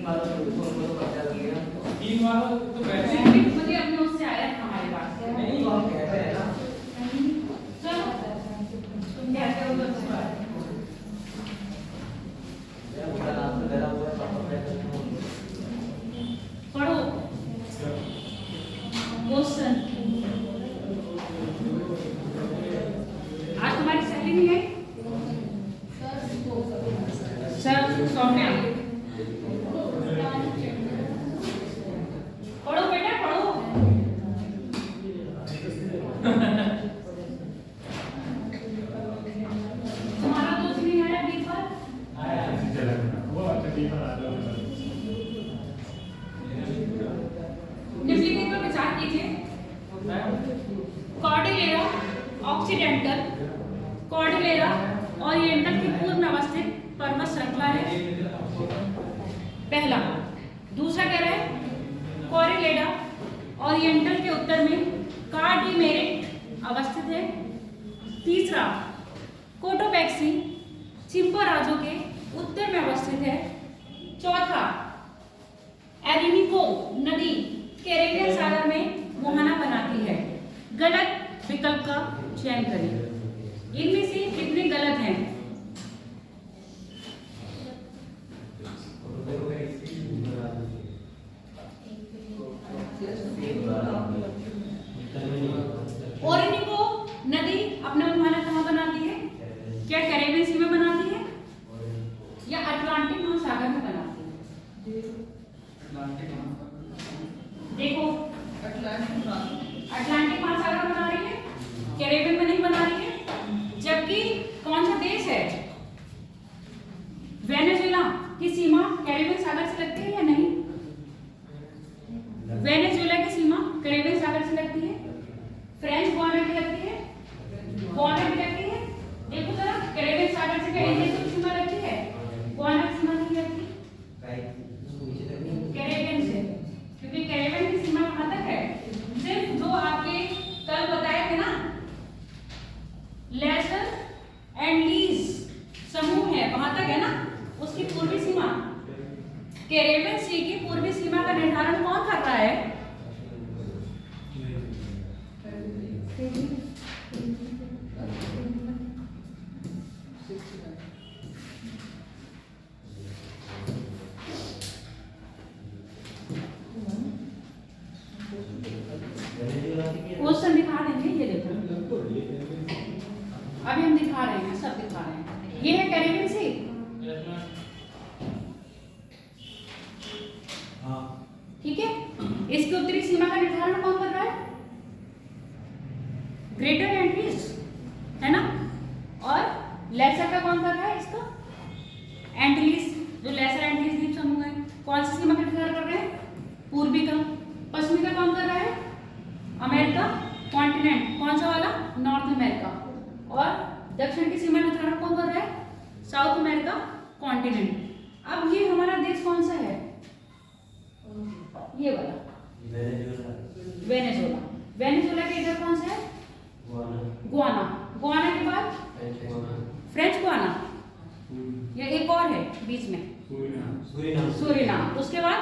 तीन मारो तो वैसे मुझे अपने उससे आया था हमारे पास नहीं तो हम कहते हैं ना चलो तुम कहते हो तो अच्छी बात है। पढ़ो क्वेश्चन। आज तुम्हारी सैलरी नहीं है सर सौम्या। पढ़ो बेटा पढ़ो। तुम्हारा दोस्त नहीं आया बीच बार निम्नलिखित पर विचार कीजिए। कॉर्डिलेरा ऑक्सीडेंटल कॉर्डिलेरा ओरिएंटल की पूर्व में अवस्थित पर्वत श्रृंखला है पहला। दूसरा कह रहा है कॉर्डिलेरा ओरिएंटल के उत्तर में कार्डिमेरिट अवस्थित है। तीसरा कोटोपैक्सी चिंपाराजो के उत्तर में अवस्थित है। चौथा एरिनिको नदी कैरेबियन सागर में मुहाना बनाती है। गलत विकल्प का चयन करें। इनमें से कितने गलत हैं? ओरिनिको नदी अपना मुहाना कहाँ बनाती है? क्या कैरेबियन सी में बनाती है या अटलांटिक महासागर में बनाती है? देखो अटलांटिक महासागर में बना रही है, कैरेबियन में नहीं बना रही है। जबकि कौन सा देश है? वेनेजुएला की सीमा कैरेबियन सागर से लगती है या नहीं? वेनेजुएला की सीमा कैरेबियन सागर से लगती है। फ्रेंच गुयाना की लगती है, गुयाना की लगती है। देखो जरा कैरेबियन सागर से क्या इंडिया की सीमा लगती है? गुयाना की सीमा नहीं लगती कैरेबियन से, क्योंकि कैरेबियन की सीमा कहां तक है? सिर्फ जो आपके कल बताए थे ना लेसर एंड लीज समूह है वहां तक है ना, उसकी पूर्वी सीमा। कैरेबियन सी की पूर्वी सीमा का निर्धारण कौन कर रहा है? क्वेश्चन दिखा देंगे, ये देखो अभी हम दिखा रहे हैं, सब दिखा रहे हैं। ये है कैरेबियन सी, ठीक है। इसकी उत्तरी सीमा का निर्धारण कौन कर रहा है? ग्रेटर एंटीज है ना। और लेसर का कौन कर रहा है? इसका एंटीज, जो लेसर एंटीज द्वीप समूह है, कौन सी सीमा का निर्धारण कर रहे हैं? पूर्वी का। पश्चिमी का कौन कर रहा है? अमेरिका कॉन्टिनेंट, कौन सा वाला? North America. और दक्षिण की सीमा निर्धारण कौन कर रहा है? South America continent. अब ये हमारा देश कौन सा है? ये वाला वेनेजुएला। वेनेजुएला के इधर कौन सा है? गुयाना। गुयाना के बाद फ्रेंच गुयाना, या एक और है बीच में सूरीनाम। उसके बाद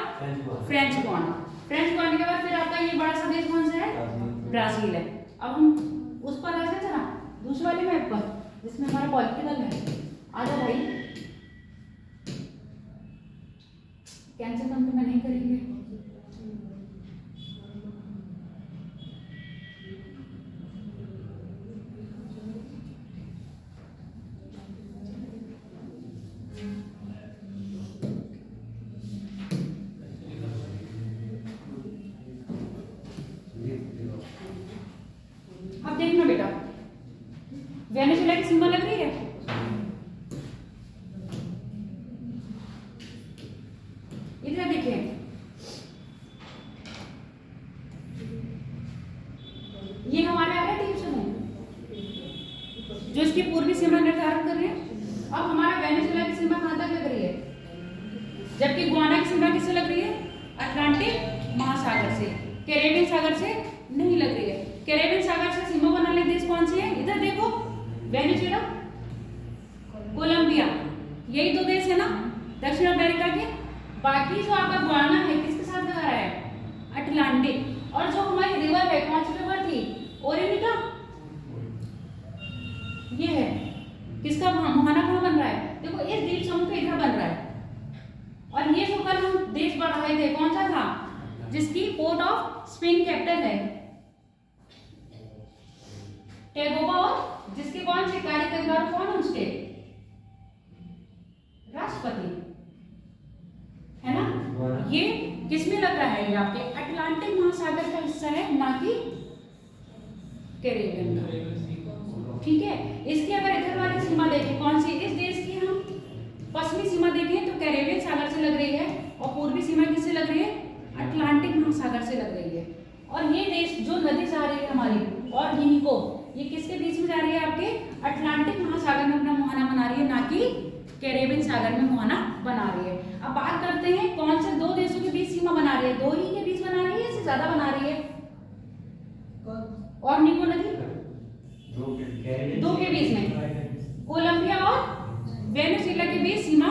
फ्रेंच गुयाना। फ्रेंच गुयाना के बाद फिर आपका ये बड़ा सा देश कौन सा है? ब्राजील है। अब हम उस पर आ जाए ना, दूसरे वाले मैप पर जिसमें हमारा पॉलिटिकल है। आजा भाई, कैंसिल हम तो मैं नहीं करेंगे। अब देखना बेटा, वेनेजुएला की सीमा लग रही है। इधर देखिए, ये हमारे आ रहे द्वीप समूह जो इसकी पूर्वी सीमा निर्धारण कर रहे हैं। अब हमारा वेनेजुएला की सीमा कहां तक लग रही है? जबकि गुयाना की सीमा किससे लग रही है? अटलांटिक महासागर से, कैरेबियन सागर से नहीं लग रही है। कैरेबियन सागर से सीमा बनाने देश कौन से है? इधर देखो, वेनेजुएला, कोलंबिया, यही दो देश है ना दक्षिण अमेरिका के। बाकी जो आपका गुआना है किसके साथ लगा रहा है? अटलांटिक। और जो हमारी रिवर है, कौन सी रिवर थी? ओरिनिका। ये है किसका मुहाना कहाँ बन रहा है? देखो इस द्वीप समूह के इधर बन रहा है। और ये जो कल हम देश बढ़ रहे थे कौन सा था? जिसकी पोर्ट ऑफ स्पेन कैपिटल है टैगोबा, और जिसके कौन से कार्यक्रम कौन है उसके? राष्ट्रपति है ना। ये किसमें लग रहा है? ये आपके अटलांटिक महासागर का हिस्सा है, ना कि कैरेबियन का। ठीक है। इसकी अगर इधर वाली सीमा देखें, कौन सी? इस देश की हम पश्चिमी सीमा देखें तो कैरेबियन सागर से लग रही है, और पूर्वी सीमा किससे लग रही है? अटलांटिक महासागर से लग रही है। और ये देश जो नदी जा रही है हमारी और गिनीको, ये किसके बीच में जा रही है? आपके अटलांटिक महासागर में अपना मुहाना बना रही है, ना कि कैरेबियन सागर में मुहाना बना रही है। अब बात करते हैं कौन से दो देशों के बीच सीमा बना रही है? दो ही के बीच बना रही है, इससे ज्यादा बना रही है? और निको नदी दो के बीच में, कोलंबिया और वेनेजुएला के बीच सीमा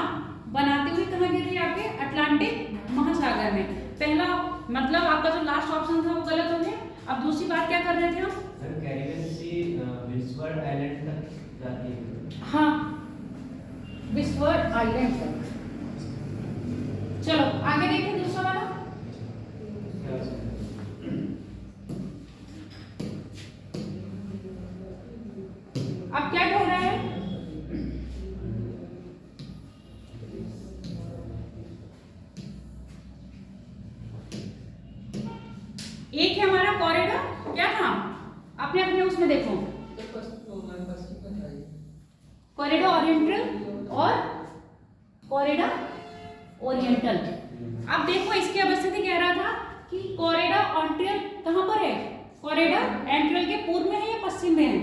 बनाते हुए कहाँ गिर रही है? आपके अटलांटिक महासागर में। पहला मतलब आपका जो लास्ट ऑप्शन था वो गलत हो गया। अब दूसरी बात क्या कर रहे थे हम? सर कैरिबियन सी विंडसवर्ड आइलैंड तक जाती है। हाँ, विंडसवर्ड आइलैंड तक। चलो आगे देखिए दूसरा वाला। अब क्या कह रहा है? एक है हमारा कॉरिडोर, क्या था? अपने अपने उसमें देखो, कॉरिडोर ओरिएंटल और कॉरिडोर ओरिएंटल। अब देखो इसकी अवस्थिति कह रहा था कि कॉरिडोर ऑन्ट्रियल कहाँ पर है? कॉरिडोर एंट्रियल के पूर्व में है या पश्चिम में है?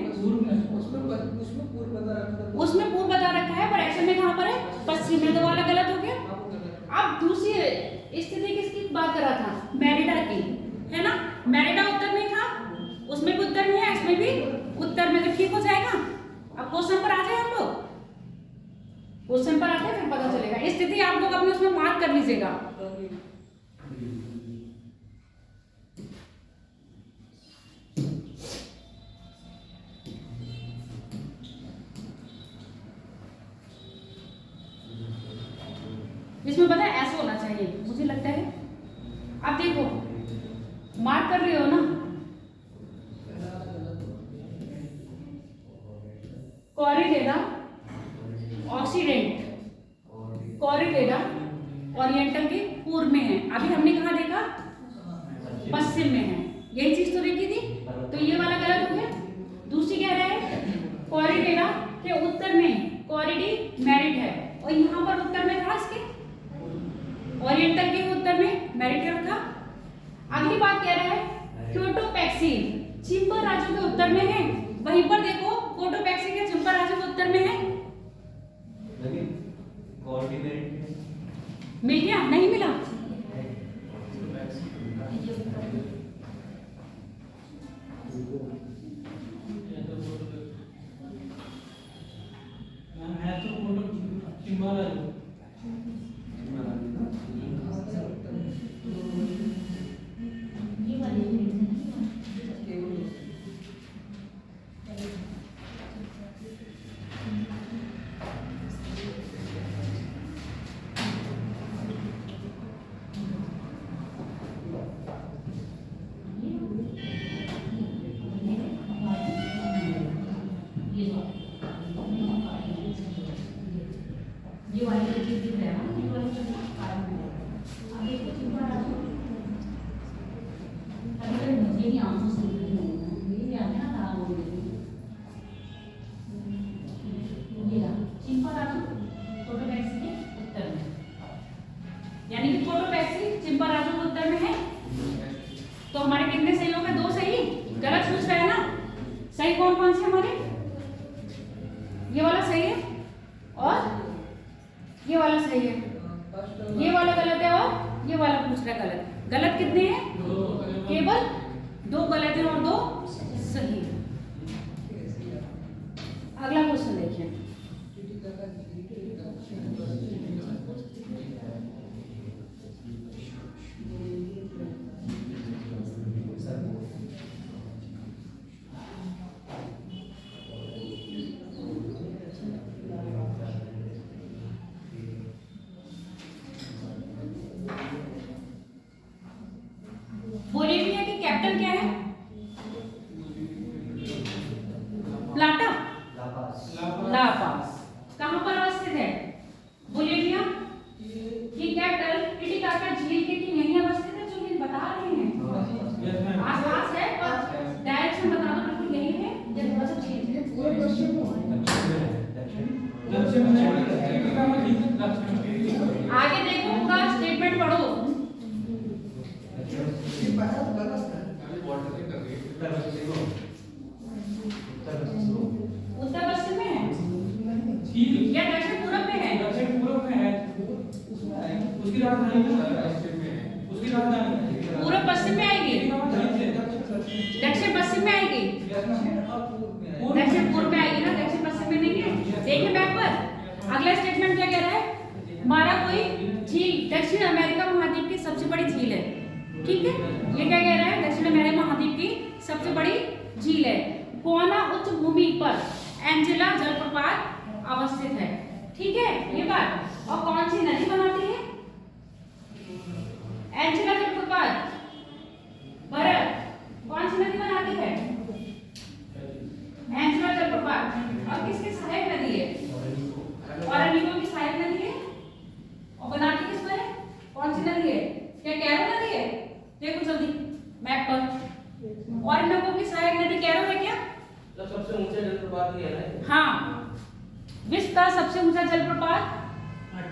उसमें पूर्व बता रखा है, पर एक्चुअल में कहाँ पर है? पश्चिम में। तो वाला गलत हो गया। अब दूसरी स्थिति किसकी बात कर रहा था? मेरिडा की, है ना। मेरिडा उत्तर में था, उसमें भी उत्तर में है, इसमें भी उत्तर में। तो ठीक हो जाएगा। अब क्वेश्चन पर आ जाए हम लोग, क्वेश्चन पर आते हैं फिर पता चलेगा। स्थिति आप लोग अपने उसमें मार्क कर लीजिएगा। इसमें पता है ऐसा होना चाहिए, मुझे लगता है। अब देखो मार्क कर रहे हो ना, कॉरिडेरा ऑक्सीडेंट, कॉरिडेरा ओरिएंटल के पूर्व में है। अभी हमने कहाँ देखा? पश्चिम में है। यही चीज तो देखी थी, तो ये वाला गलत हो गया। दूसरी कह रहा है कॉरिडेरा के उत्तर में कॉरिडी मेरिट है, और यहाँ पर उत्तर में था इसके ओरिएंटल के उत्तर में मेरिट था। अगली बात कह रहा है क्योटोपैक्सी चिंपर राज्यों के उत्तर में है। वहीं पर देखो कोटोपैक्सी के चिंपर राज्यों के उत्तर में है। मिल गया? नहीं मिला? ये वाली चीज दिख रहा है ना, ये वाली चीज कारण है। अब इसको चिंपा रखो, अगर मुझे नहीं आंसू से ये आते ना था वो ये ना चिंपा रखो कोटोपैक्सी के उत्तर में, यानी कि कोटोपैक्सी चिंपा राज्यों के उत्तर में है। तो हमारे कितने सही हो गए? 2 सही। गलत पूछ रहे हैं ना। सही कौन कौन से हमारे? ये वाला सही है और ये वाला सही है, ये वाला गलत है और ये वाला पूछ रहा है गलत। गलत कितने हैं? केवल 2 गलत हैं और 2 सही। अगला क्वेश्चन देखिए। उसकी राजधानी उसकी राजधानी पूर्व पश्चिम में आएगी, दक्षिण पश्चिम में आएगी, दक्षिण पूर्व में आएगी ना, दक्षिण पश्चिम में नहीं है। देखिए मैप पर अगला स्टेटमेंट क्या कह रहा है, हमारा कोई झील दक्षिण अमेरिका महाद्वीप की सबसे बड़ी झील है। ठीक है, ये क्या कह रहा है, दक्षिण अमेरिका महाद्वीप की सबसे बड़ी झील है। गोवाना उच्च भूमि पर एंजेला जलप्रपात अवस्थित है। ठीक है ये बात। और कौन सी नदी बनाती है एंजेला जलप्रपात? भरत, कौन सी नदी बनाती है एंजेला जलप्रपात? और किसकी सहायक नदी है? ऑरनिको की सहायक नदी है। और बनाती किस पर है? कौन सी नदी है? क्या कैरो नदी है? देखो जल्दी मैप पर। ऑरनिको की सहायक नदी कैरो है क्या? सबसे ऊंचा जलप्रपात ही है ना? हाँ, विश्व का सबसे ऊंचा जलप्रपात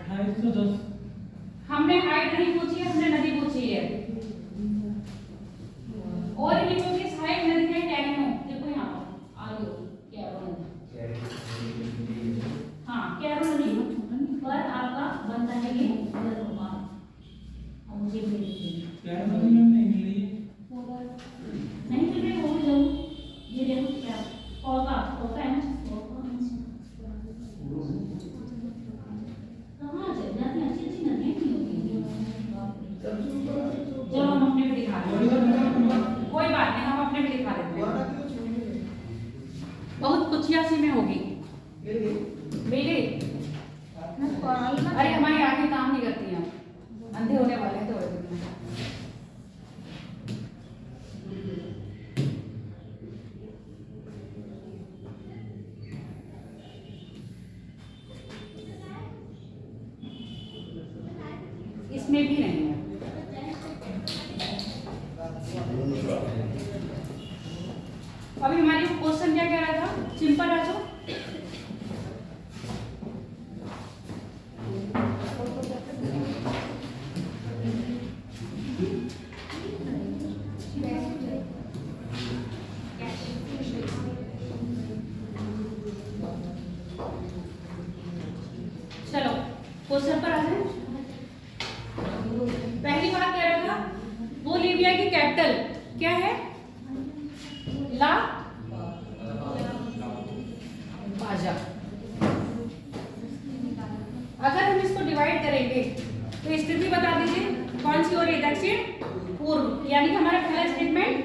2810। हमने हाइट नहीं पूछी है, हमने नदी पूछी है। और इनको की सहायक नदी है कैरो। देखो यहाँ पर आगे कैरो नदी। हाँ कैरो नदी पर आपका बनता है ये जलप्रपात। और मुझे भी कैरो नदी में नहीं मिल रही है। नहीं मिल रही होगी जरूर। ये देखो क्या होगा है ना, कहाँ से जाती अच्छी नदी नहीं होगी। चलो हम अपने भी दिखा देते हैं, कोई बात नहीं, हम अपने भी दिखा देते हैं। बहुत कुछ यासी में होगी मेरे। अरे हमारी आंखें काम नहीं करती हैं, अंधे होने वाले हैं तो इसमें भी नहीं है। अभी हमारी क्वेश्चन क्या कह रहा था, सिंपल आ जाओ। चलो क्वेश्चन पर आ जाए। पहली बात कह रहा था बोलीविया की कैपिटल क्या है? ला बाजा। अगर हम इसको डिवाइड करेंगे तो स्थिति बता दीजिए कौन सी हो रही है? दक्षिण पूर्व, यानी कि हमारा पहला स्टेटमेंट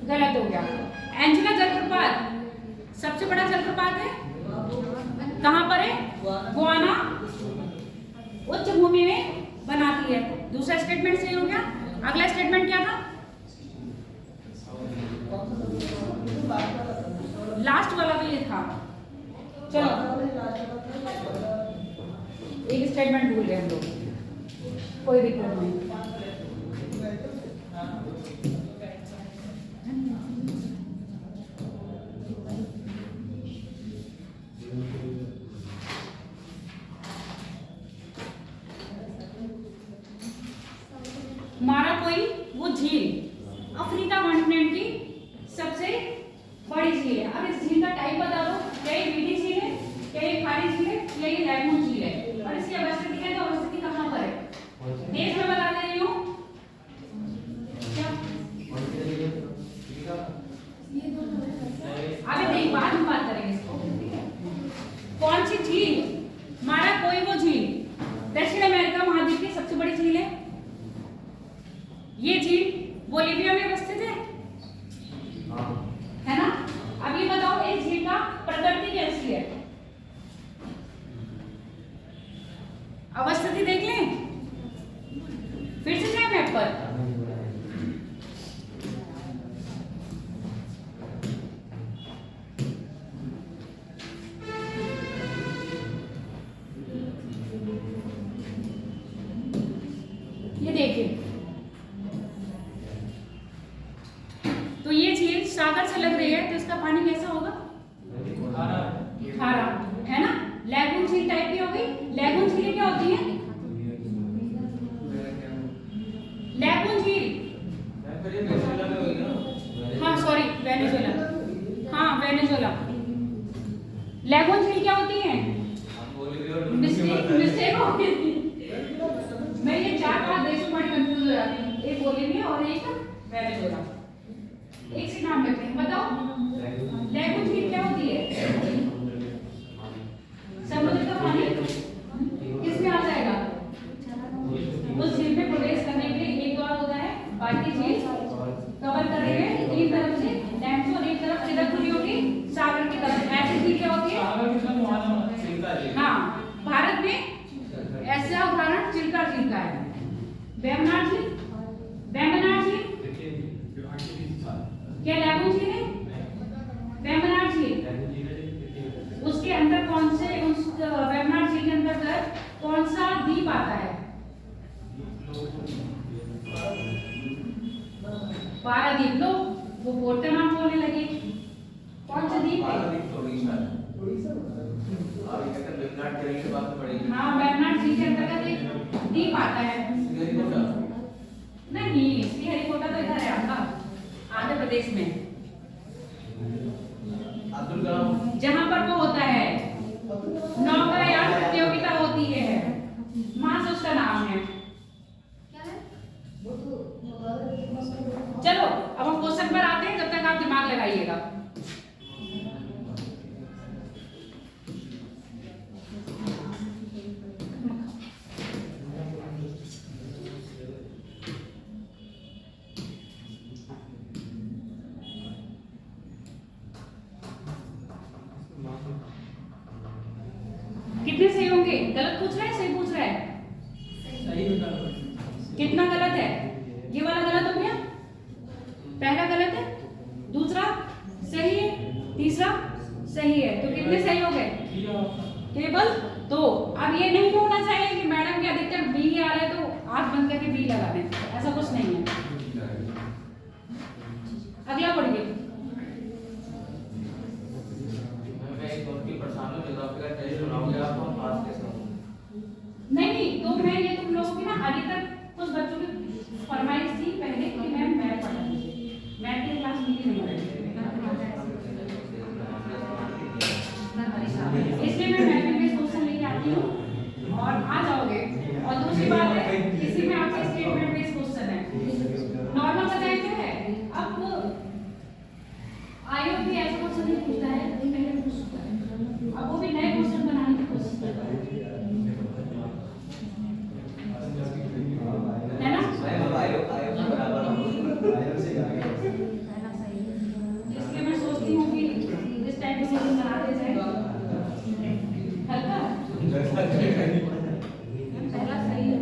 गलत हो गया। एंजेला जलप्रपात सबसे बड़ा जलप्रपात है, कहां पर है? गोवाना उच्च भूमि में बनाती है। दूसरा स्टेटमेंट सही हो गया। अगला स्टेटमेंट क्या था? लास्ट वाला तो ये था। चलो एक स्टेटमेंट भूल गए हम लोग, कोई दिक्कत नहीं। हमारा कोई वो झील अफ्रीका कॉन्टिनेंट की सबसे बड़ी झील है। अब इस झील का टाइप बता दो, क्या ये मीठी झील है, क्या ये खारी झील है, या ये लैगून झील है? और इसकी अवस्थिति है तो अवस्थिति कहाँ पर है? देश में बता दे रही हूँ क्या? अभी देख बाद में बात करेंगे इसको। कौन सी झील? हमारा कोई वो झील दक्षिण अमेरिका महाद्वीप की सबसे बड़ी झील है। ये झील बोलीविया में अवस्थित है ना? अब ये बताओ इस झील का प्रकृति कैसी है? अवस्थिति देख लें, फिर से जाए मैप पर। ये देखिए तो ये झील सागर से लग रही है तो इसका पानी कैसा होगा? खारा है ना? लैगून झील टाइप की हो गई। लैगून झीलें क्या होती हैं? लैगून झील, हाँ सॉरी वेनेजुएला, हाँ वेनेजुएला। लैगून झील क्या होती है? मिस्टेक हो गई, मैं ये वेरी गुड। एक से नाम रखते हैं, बताओ लैगून झील क्या होती है? समुद्र का पानी किसमें आ जाएगा? उस झील में प्रवेश करने के लिए एक द्वार होता है, बाकी झील कवर कर रहे हैं तीन तरफ से डैम से, और एक तरफ चिलक खुली होगी सागर की तरफ। ऐसी झील क्या होती है? सागर के साथ वहां चिल्का झील। हाँ, भारत में ऐसा उदाहरण चिल्का झील का है। वेम्बनाड झील, वेम्बनाड झील क्या लैगून झील है? वेम्बनाड झील, उसके अंदर कौन से, उस वेम्बनाड झील के अंतर्गत कौन सा द्वीप आता है? पारादीप। लो वो बोलते नाम बोलने लगे, कौन सा द्वीप है? हाँ, वेम्बनाड झील के अंतर्गत एक द्वीप आता है। नहीं, श्रीहरिकोटा तो इधर है आपका आंध्र प्रदेश में, जहाँ पर वो होता है नौकायान प्रतियोगिता होती है, मास उसका नाम है। चलो अब हम क्वेश्चन पर आते हैं, तब तक आप दिमाग लगाइएगा। कितने सही होंगे? गलत पूछ रहा है, सही पूछ रहा है? सही बता। कितना गलत है? ये वाला गलत हो गया, पहला गलत है, दूसरा सही है, तीसरा सही है, तो कितने सही हो गए? केवल दो। अब ये नहीं होना चाहिए कि मैडम के अधिकतर बी आ रहे तो आंख बंद करके बी लगा दें, ऐसा कुछ नहीं है। अगला पढ़िए। नहीं, तो मैं ये तुम लोगों की ना आगे तक कुछ बच्चों की फरमाइश थी पहले कि मैम मैथ पढ़ा दीजिए, मैथ की क्लास मिली नहीं है, इसलिए मैं मैथ में क्वेश्चन लेके आती हूँ और आ जाओगे। और दूसरी बात है, इसी में आपके स्टेटमेंट बेस्ड क्वेश्चन है। नॉर्मल बताया क्या है? अब आयोग भी ऐसा क्वेश्चन नहीं पूछता है, पहले पूछता है, अब वो भी नए क्वेश्चन बनाने की कोशिश करता है ना? इसलिए मैं सोचती हूँ कि इस टाइप से बनाते जाए हल्का। पहला सही है,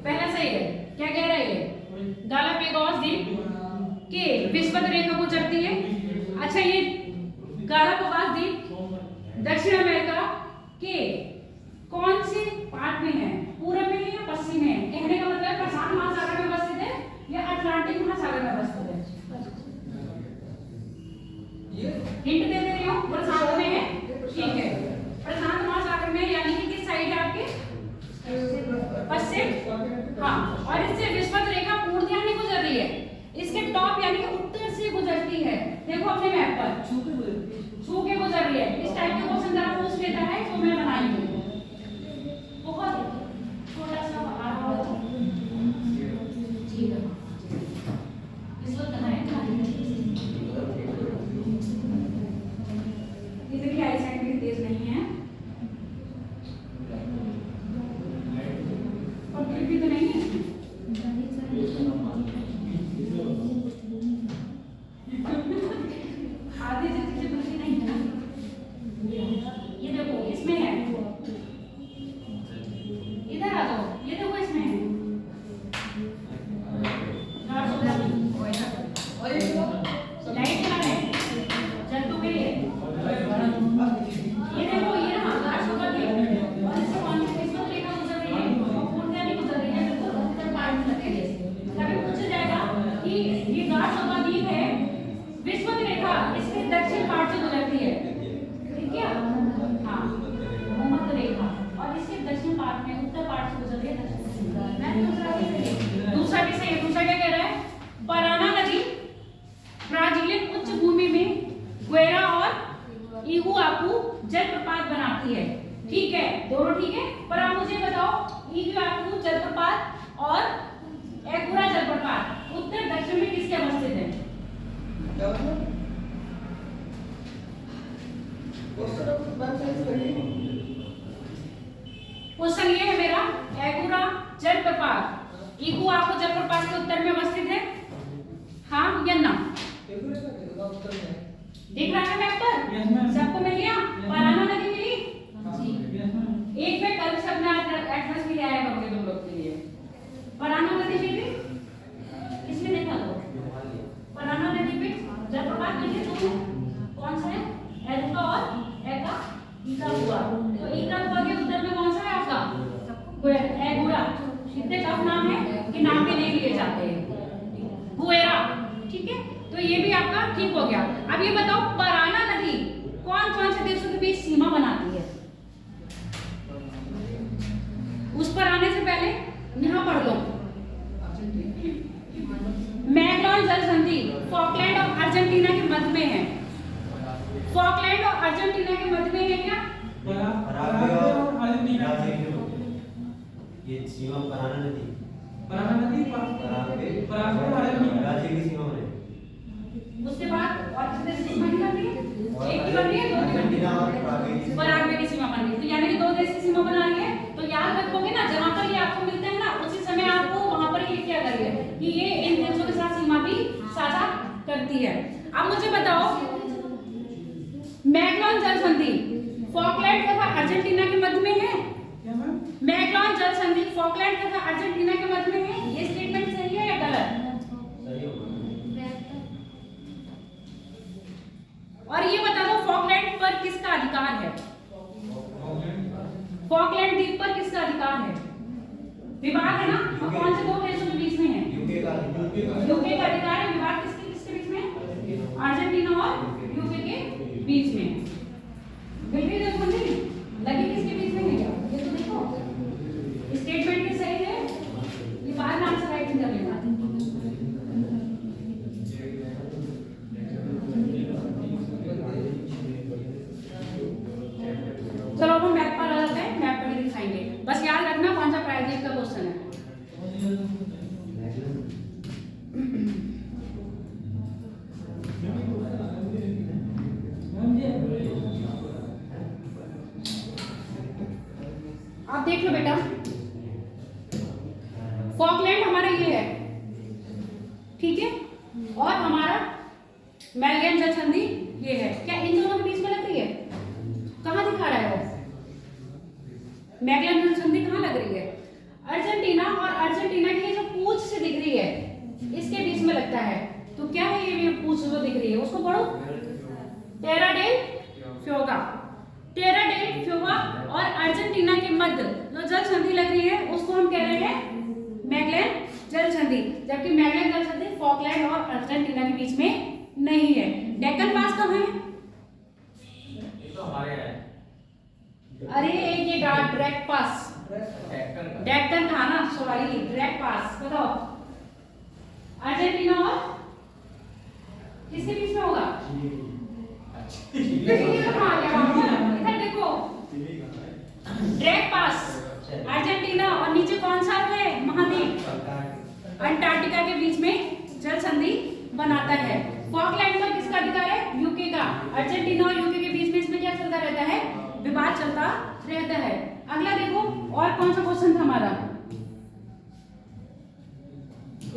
पहला सही है। क्या कह रहा है ये? गालापेगोस द्वीप के विषुवत रेखा गुजरती है। अच्छा, ये गालापेगोस द्वीप दक्षिण अमेरिका के कौन से पार्ट में है? पूरब में है या पश्चिम में है? कहने का मतलब प्रशांत महासागर में अवस्थित है या अटलांटिक महासागर में अवस्थित है? हिंट दे रही हूँ, प्रशांत में है, ठीक है। प्रशांत महासागर में यानी कि किस साइड है आपके? पश्चिम। हाँ, और इससे विषुवत रेखा पूर्ण ध्यान नहीं गुजर रही है, इसके टॉप यानी कि उत्तर से गुजरती है। देखो अपने मैप पर छू के गुजर रही है। इस टाइप के क्वेश्चन जरा पूछ लेता है तो मैं बनाई हूँ। बहुत छोटा सा आ रहा है, ठीक है। इस वक्त कहाँ है? इधर आई साइड में तेज नहीं है और फिर भी तो नहीं है। आधे से पीछे दूसरी नहीं है। ये देखो इसमें है, इधर आ जाओ, ये देखो इसमें है। लाइट चला है, जल तो गई है। ये देखो, ये रहा घाट होगा ये, और इससे कौन सी किस्मत रेखा गुजर रही है? पूर्णिया नहीं गुजर रही है, बिल्कुल उत्तर पार्ट में लगे जैसे। कभी पूछा जाएगा कि ये घाट होगा द्वीप है, विषुवत रेखा इसके दक्षिण पार्ट से गुजरती है, ठीक है? हाँ, भूमध्य रेखा, और इसके दक्षिण पार्ट में उत्तर पार्ट से गुजर रही है। दूसरा भी सही है। दूसरा क्या कह रहा है? पराना नदी ब्राजीलियन उच्च भूमि में ग्वेरा और इगुआकू जलप्रपात बनाती है, ठीक है? दोनों ठीक है, पर आप मुझे बताओ इगुआकू जलप्रपात और एगुरा जलप्रपात उत्तर दक्षिण में किसके अवस्थित है? क्वेश्चन ये है मेरा, एगुरा जलप्रपात इगुआ को जलप्रपात के उत्तर में अवस्थित है, हाँ या ना? दिख रहा है मैप पर? सबको मिल गया? पराना नदी मिली? एक में कल से अपना एड्रेस भी आया होंगे तुम लोग के लिए। पराना नदी मिली? इसमें देखा लो, पराना नदी पे जलप्रपात मिले दो, कौन सा है? एगुआ और एगा इका हुआ। तो इका हुआ के उत्तर में कौन सा है आपका? एगुरा। इतने टफ नाम है कि नाम पे नहीं लिए जाते हैं। गुएरा, ठीक है? तो ये भी आपका ठीक हो गया। अब ये बताओ, पराना नदी कौन कौन से देशों के बीच सीमा बनाती है? उस पर आने से पहले यहाँ पढ़ लो, मैगलॉन जल संधि फॉकलैंड और अर्जेंटीना के मध्य में है। फॉकलैंड और अर्जेंटीना के मध्य में है क्या? ये सीमा पराना नदी राज्य की सीमा बने। उसके बाद और कितने सीमा बन रही है? एक की बन रही है, दो की बन रही है, पराग्वे की सीमा बन रही है। तो यानी कि दो देश की सीमा बना रही है। तो याद रखोगे ना, जहां पर ये आपको मिलते हैं ना, उसी समय आपको वहां पर ये क्या करिए कि ये इन देशों के साथ सीमा भी साझा करती है। अब मुझे बताओ, मैगलॉन जल संधि फॉकलैंड तथा अर्जेंटीना के मध्य में है। मैगलॉन जल संधि फॉकलैंड तथा अर्जेंटीना के मध्य में है। ये स्टेटमेंट सही है या गलत? सही होगा। और ये बता दो, फॉकलैंड पर किसका अधिकार है? फॉकलैंड द्वीप पर किसका अधिकार है? विवाद है ना, और कौन से दो देशों के बीच में है? यूके का अधिकार है। विवाद किसके किसके बीच में? अर्जेंटीना और यूके के बीच में। बिल्कुल देखो नहीं लगी किसके बीच में है क्या? ये तो देखो, स्टेटमेंट के सही है, ये बाद में आपसे राइटिंग कर लेना। चलो हम मैप पर आ जाते हैं, मैप पर ही दिखाएंगे। बस याद रखना कौन सा प्रायद्वीप का क्वेश्चन है। आप देख लो बेटा, फॉकलैंड हमारा ये है, ठीक है, और हमारा मैगलैंड जल संधि ये है। क्या इन दोनों के बीच में लग रही है? कहाँ दिखा रहा है वो? मैगलैंड जल संधि कहाँ लग रही है? अर्जेंटीना और अर्जेंटीना की जो पूंछ से दिख रही है, इसके बीच में लगता है। तो क्या है ये पूंछ जो दिख रही है, उसको पढ़ो, टेरा डेल फ्यूगा। टेरा डेल फ्यूगा और अर्जेंटीना के मध्य जो जल संधि लग रही है, उसको हम कह रहे हैं मैगलैंड जल संधि। जबकि मैगलैंड जल संधि फॉकलैंड और अर्जेंटीना के बीच में नहीं है। डेक्कन पास कहाँ है? ये तो हमारे है। अरे एक ये ड्रैक पास, डेक्कन था ना, सॉरी, ड्रैक पास। बताओ अर्जेंटीना और किसके बीच में होगा? इधर देखो, ड्रैक पास अर्जेंटीना और नीचे कौन सा है महाद्वीप? अंटार्कटिका के बीच में जल संधि बनाता है। फॉकलैंड पर किसका अधिकार है? यूके का। अर्जेंटीना और यूके के बीच में इसमें क्या चलता रहता है? विवाद चलता रहता है। अगला देखो, और कौन सा क्वेश्चन था हमारा?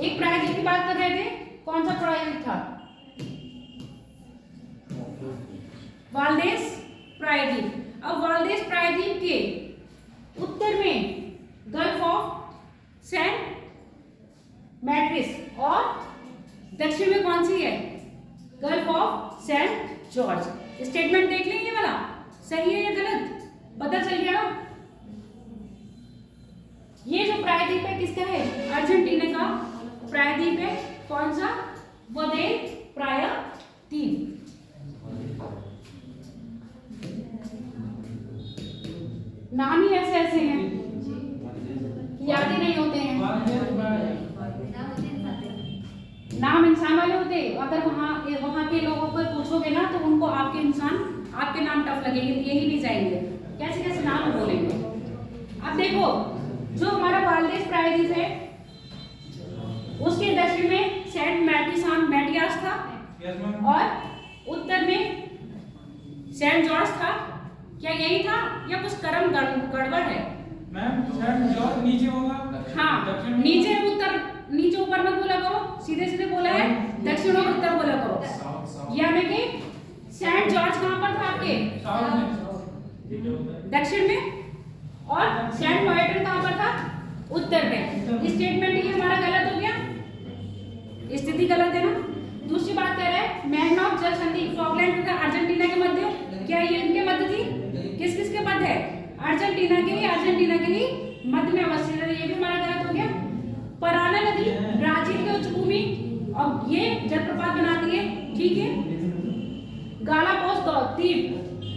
एक प्रायद्वीप की बात कर रहे थे, कौन सा प्रायद्वीप था? वाल्देस प्रायद्वीप। अब वाल्देस प्रायद्वीप के उत्तर में गल्फ ऑफ सेंट मैट्रिस और दक्षिण में कौन सी है? Gulf of Saint George. Statement देख लेंगे वाला, सही है या गलत? पता चल गया। ये जो प्रायद्वीप है किसका है? अर्जेंटीना का प्रायद्वीप है। कौन सा? वदेल प्रायद्वीप। नाम ही ऐसे ऐसे हैं, याद ही नहीं होते हैं। नाम इंसान वाले होते, अगर वहाँ के लोगों को पूछोगे ना तो उनको आपके इंसान आपके नाम टफ लगेंगे, यही नहीं जाएंगे, कैसे कैसे नाम बोलेंगे। अब देखो, जो हमारा वाल्देस प्रायद्वीप है उसके दक्षिण में सेंट मैटियास था यस मैम। और उत्तर में सेंट जॉर्ज था। क्या यही था या कुछ क्रम गड़बड़ है? मैम सेंट जॉर्ज नीचे होगा। हाँ, दक्षिण में- नीचे ऊपर, नीचे ऊपर मत बोला करो, सीधे सीधे बोला है, दक्षिण और उत्तर बोला करो। साउथ साउथ यानी कि सेंट जॉर्ज कहाँ पर था आपके? साउथ में। दक्षिण में। और सेंट मार्टिन कहाँ पर था? उत्तर में। स्टेटमेंट ये हमारा गलत हो गया, स्थिति गलत है ना। दूसरी बात कह रहा है मैग्नॉक जल संधि फॉकलैंड तथा अर्जेंटीना के मध्य, क्या ये इनके मध्य थी? किस किस के मध्य है? अर्जेंटीना के ही मध्य में अवस्थित है, ये भी हमारा गलत हो गया। पराना नदी ब्राजील के उच्च भूमि और ये जलप्रपात बनाती है, ठीक है। गालापागोस द्वीप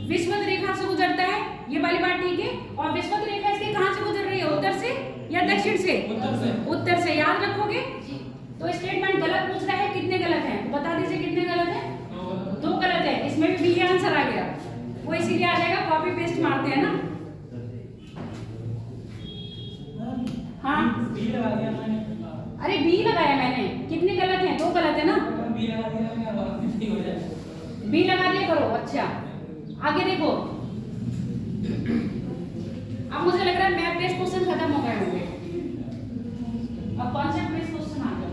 विषुवत रेखा से गुजरता है, ये वाली बात ठीक है। और विषुवत रेखा इसके कहां से गुजर रही है? उत्तर से या दक्षिण से? उत्तर से। याद रखोगे। तो स्टेटमेंट गलत पूछ रहा है, कितने गलत हैं तो बता दीजिए कितने गलत हैं? 2 गलत है। इसमें भी बी आंसर आ गया, वो इसीलिए आ जाएगा, कॉपी पेस्ट मारते हैं ना। हाँ, बी लगा दिया मैंने। अरे बी लगाया मैंने, कितने गलत हैं? 2 गलत है ना। बी लगा दिया मैंने, और कितनी हो जाए? बी लगा दिया करो। अच्छा, आगे देखो। अब मुझे लग रहा है मैथ बेस्ड क्वेश्चन खत्म हो गए होंगे, अब कॉन्सेप्ट बेस्ड क्वेश्चन आ गए।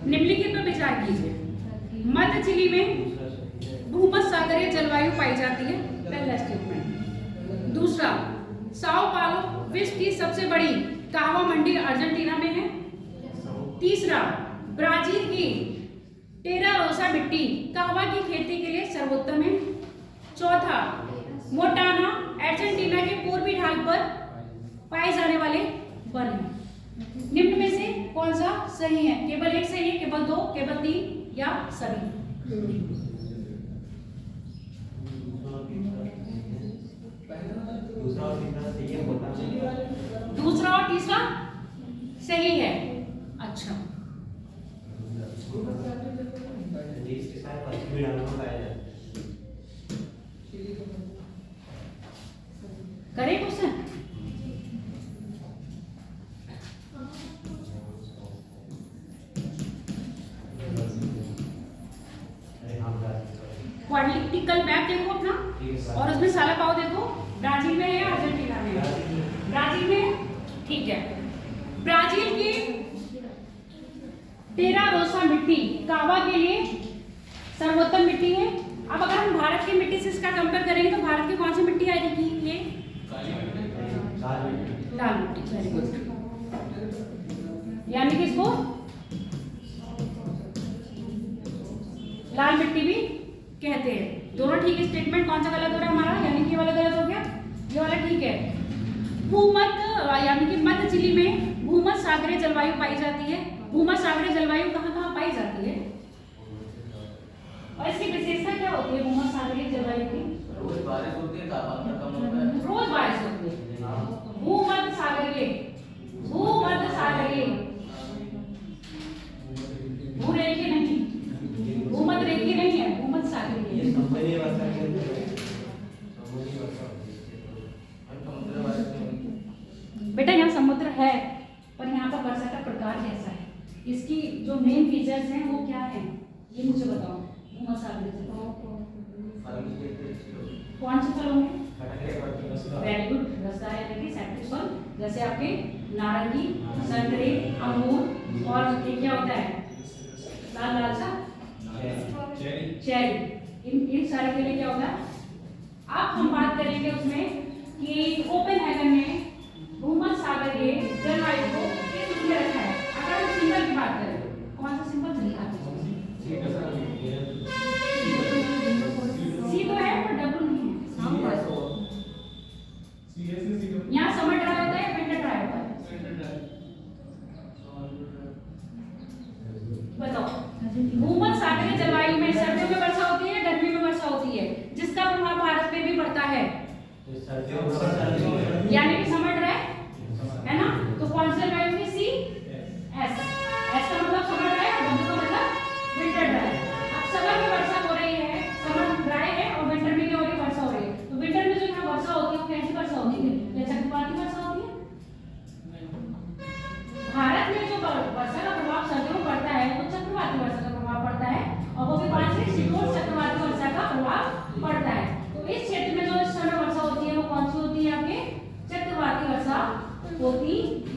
निम्नलिखित पर विचार कीजिए। मध्य चिली में भूमध्यसागरीय जलवायु पाई जाती है, पहला स्टेटमेंट। दूसरा, साओ पाउलो विश्व की सबसे बड़ी कावा मंडी अर्जेंटीना में है। तीसरा, ब्राजील की टेरा रोसा मिट्टी कावा की खेती के लिए सर्वोत्तम है। चौथा, मोटाना अर्जेंटीना के पूर्वी ढाल पर पाए जाने वाले वन है। निम्न में से कौन सा सही है? केवल एक सही है, केवल 2, केवल 3 या सभी? दूसरा और तीसरा सही है। अच्छा, करें क्वेश्चन? पॉलिटिकल मैप देखो अपना और उसमें साला पाव देखो, ब्राजील में है या अर्जेंटीना में है? ब्राजील में, ठीक है। ब्राजील की टेरा रोसा मिट्टी कावा के लिए सर्वोत्तम मिट्टी है। अब अगर हम भारत की मिट्टी से इसका कंपेयर करेंगे तो भारत की कौन सी मिट्टी आएगी? ये लाल मिट्टी। Very good. यानी कि इसको लाल मिट्टी भी कहते हैं। दोनों ठीक है। स्टेटमेंट कौन सा गलत हो रहा है हमारा? यानी कि ये वाला गलत हो गया, ये वाला ठीक है। भूमध्य यानी कि मध्य चिली में भूमध्य सागरीय जलवायु पाई जाती है। भूमध्य सागरीय जलवायु कहाँ कहाँ पाई जाती है और इसकी विशेषता क्या होती है? भूमध्य सागरीय जलवायु की रोज बारिश होती है, तापमान कम होता है। रोज बारिश होती है। भूमध्य सागरीय, भूमध्य सागरीय, भूरेखीय नहीं, भूमध्य रेखीय नहीं है, भूमध्य सागरीय। बेटा यहाँ समुद्र है पर यहाँ पर वर्षा का प्रकार कैसा है? इसकी जो मेन फीचर्स हैं वो क्या है ये मुझे बताओ। भूमध्य सागरीय जलवायु कौन से फल होंगे? Very good. रसदार यानी कि साइट्रस फल, जैसे आपके नारंगी, संतरे, अंगूर और ये क्या होता है? लाल लाल सा चेरी। इन सारे के लिए क्या होता है? अब हम बात करेंगे उसमें कि कोपेनहेगन में भूमध्य सागरीय जलवायु को किस रूप में रखा है। अगर हम सिंबल की बात करें, कौन सा सिंबल लिखा है? सी तो है पर डब्ल्यू नहीं है। यहाँ समर ड्राई होता है, विंटर ड्राई होता है। बताओ, भूमध्य सागरीय जलवायु में सर्दियों में वर्षा होती है, गर्मी में वर्षा होती है, जिसका प्रभाव भारत पे भी पड़ता है। यानी कि समर ड्राई है ना। तो कौन सी जलवायु की? C S. एस का मतलब समर ड्राई और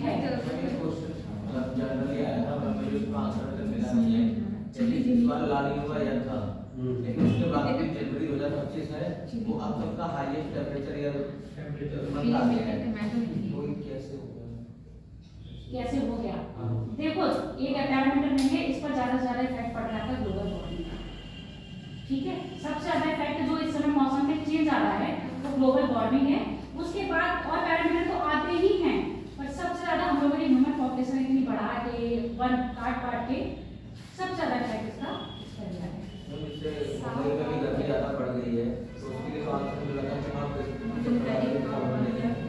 है। मतलब जनरली आया था पर मुझे उसका आंसर तो मिला नहीं है। जैसे इस बार लालिंग का ईयर था, लेकिन उसके बाद भी जनवरी 2025 है, वो अब तक का हाईएस्ट टेम्परेचर ईयर मंथ आ गया है। वो कैसे हो गया? कैसे हो गया? देखो एक पैरामीटर नहीं है, इस पर ज्यादा से ज्यादा इफेक्ट पड़ रहा है ग्लोबल वार्मिंग का। ठीक है, सबसे ज्यादा इफेक्ट जो इस समय मौसम में चेंज आ रहा है वो ग्लोबल वार्मिंग है। उसके बाद और पैरामीटर तो आते ही हैं, पर सबसे ज्यादा हम लोगों ने ह्यूमन पॉपुलेशन इतनी बढ़ा के वन काट के सबसे ज्यादा इफेक्ट इसका इस पर गया है। तो इससे मुंबई में भी गर्मी ज़्यादा बढ़ गई है, तो उसके लिए तो आंसर मुझे लगा कि वहाँ पे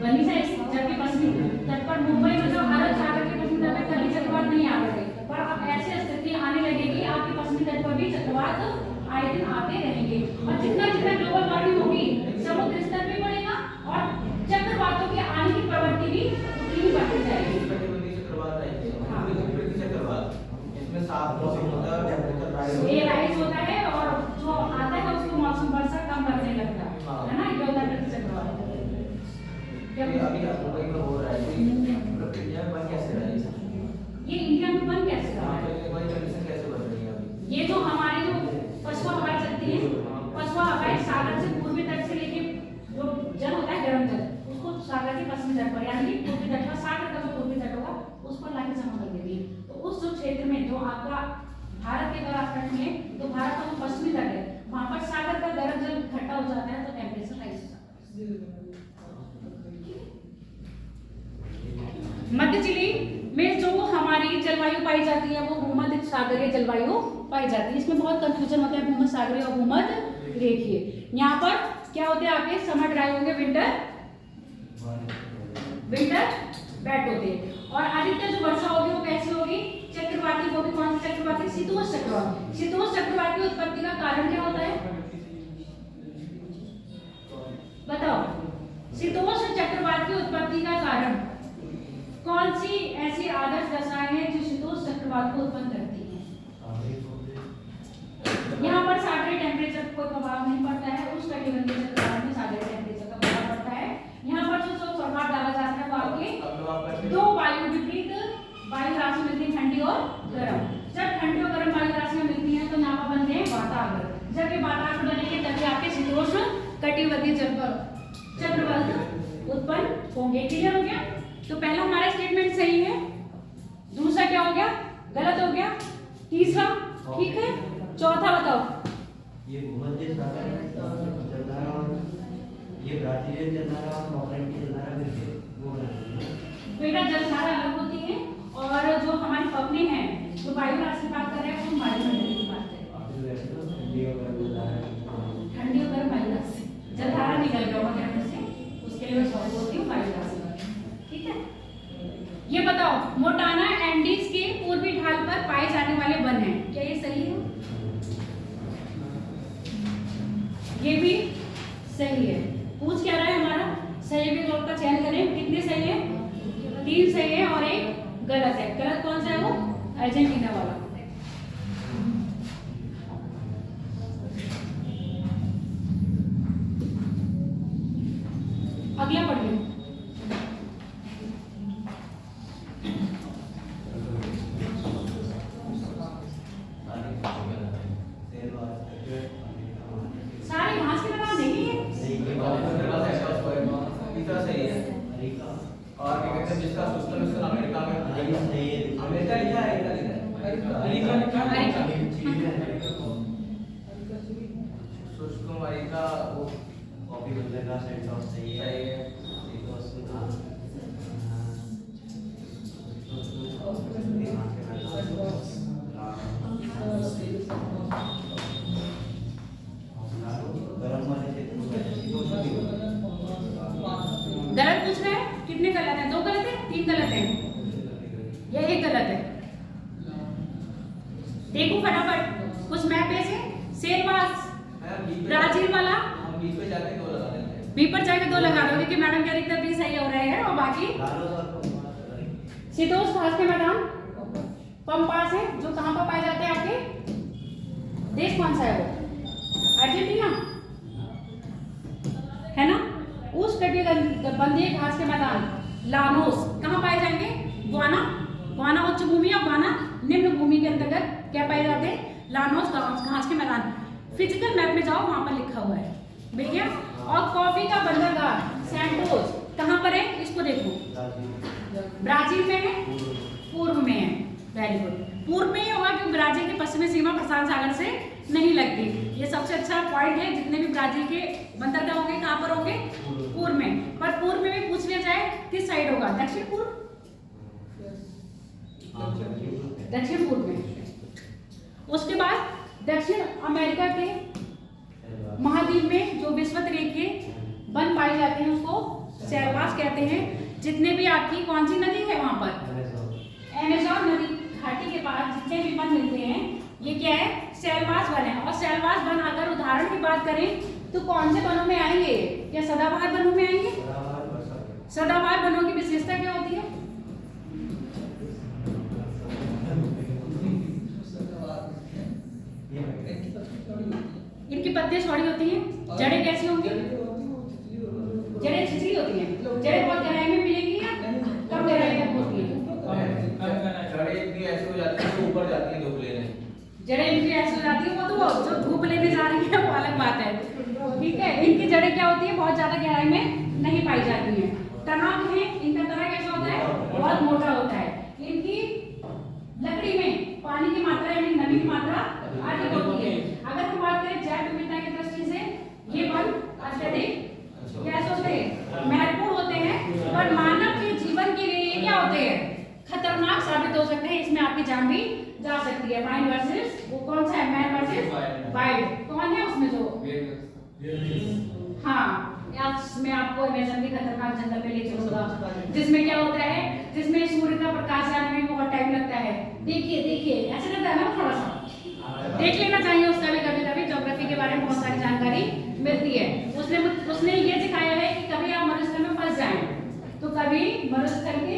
बनी से जबकि पश्चिमी तट पर मुंबई में जो भारत सागर के पश्चिमी तट पर कभी चक्रवात नहीं आ रहे, पर अब ऐसी स्थिति आने लगेगी आपके पश्चिमी तट पर भी चक्रवात आए दिन आते रहेंगे। और जितना जितना ग्लोबल वार्मिंग होगी समुद्र स्तर भी बढ़ेगा और चक्रवातों के आने की प्रवृत्ति भी उतनी ही बढ़ती जाएगी। इसमें साफ मौसम होता है, टेम्परेचर राइज होता है और जो आता है उसको मौसम वर्षा कम करने लगता है ना, ये होता है चक्रवात। अभी मुंबई में हो रहा है, तो इंडिया में बन कैसे रहा है? ये इंडिया में बन कैसे रहा है? कंडीशन कैसे बन रही है अभी? ये जो हमारे जो पछुआ हवाएं चलती है, पछुआ हवाएं सागर से पूर्वी तट से लेके जो जल होता है गर्म जल, उसको सागर के पश्चिमी तट पर यानी पूर्वी तट पर सागर का जो पूर्वी तट होगा उस पर लाके जमा कर देती है। तो उस जो क्षेत्र में जो आपका भारत के बराबर तट में तो भारत का जो पश्चिमी तट है वहां पर सागर का गर्म जल इकट्ठा हो जाता है तो टेम्परेचर राइज हो जाता है। मध्य चिली में जो हमारी जलवायु पाई जाती है वो भूमध्य सागरीय जलवायु पाई जाती है। इसमें बहुत कंफ्यूजन होता है भूमध्य सागरीय और भूमध्य रेखीय। यहाँ पर क्या होते हैं आपके समर ड्राई होंगे, विंटर वेट होते हैं। और अधिकतर जो वर्षा होगी वो कैसी होगी? चक्रवाती। वो भी कौन सी चक्रवाती? शीतोष्ण चक्रवात। शीतोष्ण चक्रवात की उत्पत्ति का कारण क्या होता है बताओ? शीतोष्ण चक्रवात की उत्पत्ति का कारण कौन सी ऐसी आदर्श दशाएं हैं जो शीतोष्ण चक्रवात को उत्पन्न करती हैं? यहाँ पर सागरीय टेम्परेचर कोई प्रभाव नहीं पड़ता है, उस कटिबंधीय चक्रवात में सागरीय टेम्परेचर का प्रभाव पड़ता है। यहाँ पर जो प्रभाव डाला जाता है वो आपके दो वायु विपरीत वायु राशि मिलती है, ठंडी और गर्म। जब ठंडी और गर्म वायु राशियां मिलती हैं तो यहाँ पर बनते हैं वातावरण। जब ये वातावरण बनेंगे तभी आपके शीतोष्ण कटिबंधीय चक्रवात उत्पन्न होंगे। क्लियर हो गया? तो पहला हमारा स्टेटमेंट सही है, दूसरा क्या हो गया? गलत हो गया, तीसरा ठीक है, चौथा बताओ। ये भूमध्य सागर जलधारा और ये ब्राजीलियन जलधारा और नॉर्वेजियन की जलधारा मिलके वो बेटा जलधारा अलग होती है और जो हमारी पवने हैं जो वायु राशि की बात कर रहे हैं वो वायुमंडल की बात कर रहे हैं। ठंडी और गर्म वायु राशि जलधारा निकल गया होगा कैंपस से, उसके लिए मैं सॉरी बोलती हूँ वायु राशि। ठीक है, ये बताओ मोंटाना एंडीज के पूर्वी ढाल पर पाए जाने वाले वन हैं, क्या ये सही है? ये भी सही है। पूछ क्या रहा है हमारा? सही विकल्प का चयन करें। कितने सही है? 3 सही है और एक गलत है। गलत कौन सा है? वो अर्जेंटीना वाला। अगला पढ़िए। सारे घास के मैदान देखेंगे और क्या कहते हैं जिसका सिस्टम इसका अमेरिका में अमेरिका लिखा है, अमेरिका लिखा है। शुष्क अमेरिका वो कॉपी बदले का सेट ऑफ सही है। गलत पूछ रहे हैं? कितने गलत है? 2 गलत है, 3 गलत है या 1 गलत है? देखो फटाफट उस मैप पे से सेलवास ब्राजील वाला बी पे जाके 2 लगा देते हैं। बी पर जाके 2 लगा दो क्योंकि मैडम कह रही थी बी सही हो रहे हैं और बाकी शीतोष्ण घास के मैदान पंपास है जो कहाँ पर पाए जाते हैं आपके? देश कौन सा है वो? अर्जेंटीना है ना। उस कटिबंधीय घास के मैदान लानोस कहाँ पाए जाएंगे? ग्वाना, ग्वाना उच्च भूमि और ग्वाना निम्न भूमि के अंतर्गत क्या पाए जाते हैं? लानोस घास के मैदान। फिजिकल मैप में जाओ, वहां पर लिखा हुआ है, भैया। और कॉफी का बंदरगाह सैंटोस कहाँ पर है? इसको देखो, ब्राजील में है, पूर्व में है। वेरी गुड, पूर्व में ही होगा क्योंकि ब्राजील की पश्चिमी सीमा प्रशांत सागर से नहीं लगती। ये सबसे अच्छा पॉइंट है। जितने भी ब्राजील के बंदरगाह होंगे कहाँ पर होंगे? पूर्व में। पर पूर्व में भी पूछ लिया जाए किस साइड होगा? दक्षिण पूर्व, दक्षिण पूर्व में। उसके बाद दक्षिण अमेरिका के महाद्वीप में जो विषुवत रेखे वन पाए जाते हैं उसको शैलवास कहते हैं। जितने भी आपकी कौन सी नदी है वहां पर? अमेज़न नदी घाटी के पास जितने भी वन मिलते हैं ये क्या है? शैलवास वन है। और शैलवास वन अगर उदाहरण की बात करें तो कौन से वनों में आएंगे? या सदाबहार वनों में आएंगे? सदाबहार वनों की विशेषता क्या होती है? इनकी पत्तियां चौड़ी होती हैं, जड़ें कैसी होंगी? जड़ें छिछली होती हैं। जड़ें बहुत गहराई में मिलेगी या कम गहराई तक होती है? जड़ें इतनी ऐसी हो जाती है ऊपर जाती है धूप लेने। जड़ें इनकी ऐसी हो जाती है, वो तो जो धूप लेने जा रही है वो अलग बात है, ठीक है। इनकी जड़ें क्या होती है? बहुत ज्यादा गहराई में नहीं पाई जाती है। तनाव है, इनका तना कैसा होता है? बहुत मोटा होता है। इनकी लकड़ी में पानी की मात्रा यानी नमी की मात्रा अधिक होती है। अगर हम बात करें जैव विविधता की दृष्टि से ये वन अत्यधिक कैसे होते हैं? महत्वपूर्ण होते हैं। पर मानव के जीवन के लिए ये क्या होते हैं? खतरनाक साबित हो सकते हैं। इसमें आपकी जान भी जा सकती है। माइन वर्सेस वो कौन सा है? Man versus wild. कौन है उसमें जो? हाँ, मैं आपको अमेज़न के खतरनाक जंगल में ले चलूंगा जिसमें क्या होता है? जिसमें सूर्य का प्रकाश आने में बहुत टाइम लगता है। देखिए देखिए, ऐसे लगता है ना, थोड़ा सा देख लेना चाहिए उसका भी। कभी कभी ज्योग्राफी के बारे में बहुत सारी जानकारी मिलती है। उसने ये सिखाया है कि कभी आप मरुस्थल में फंस जाएं तो कभी मरुस्थल के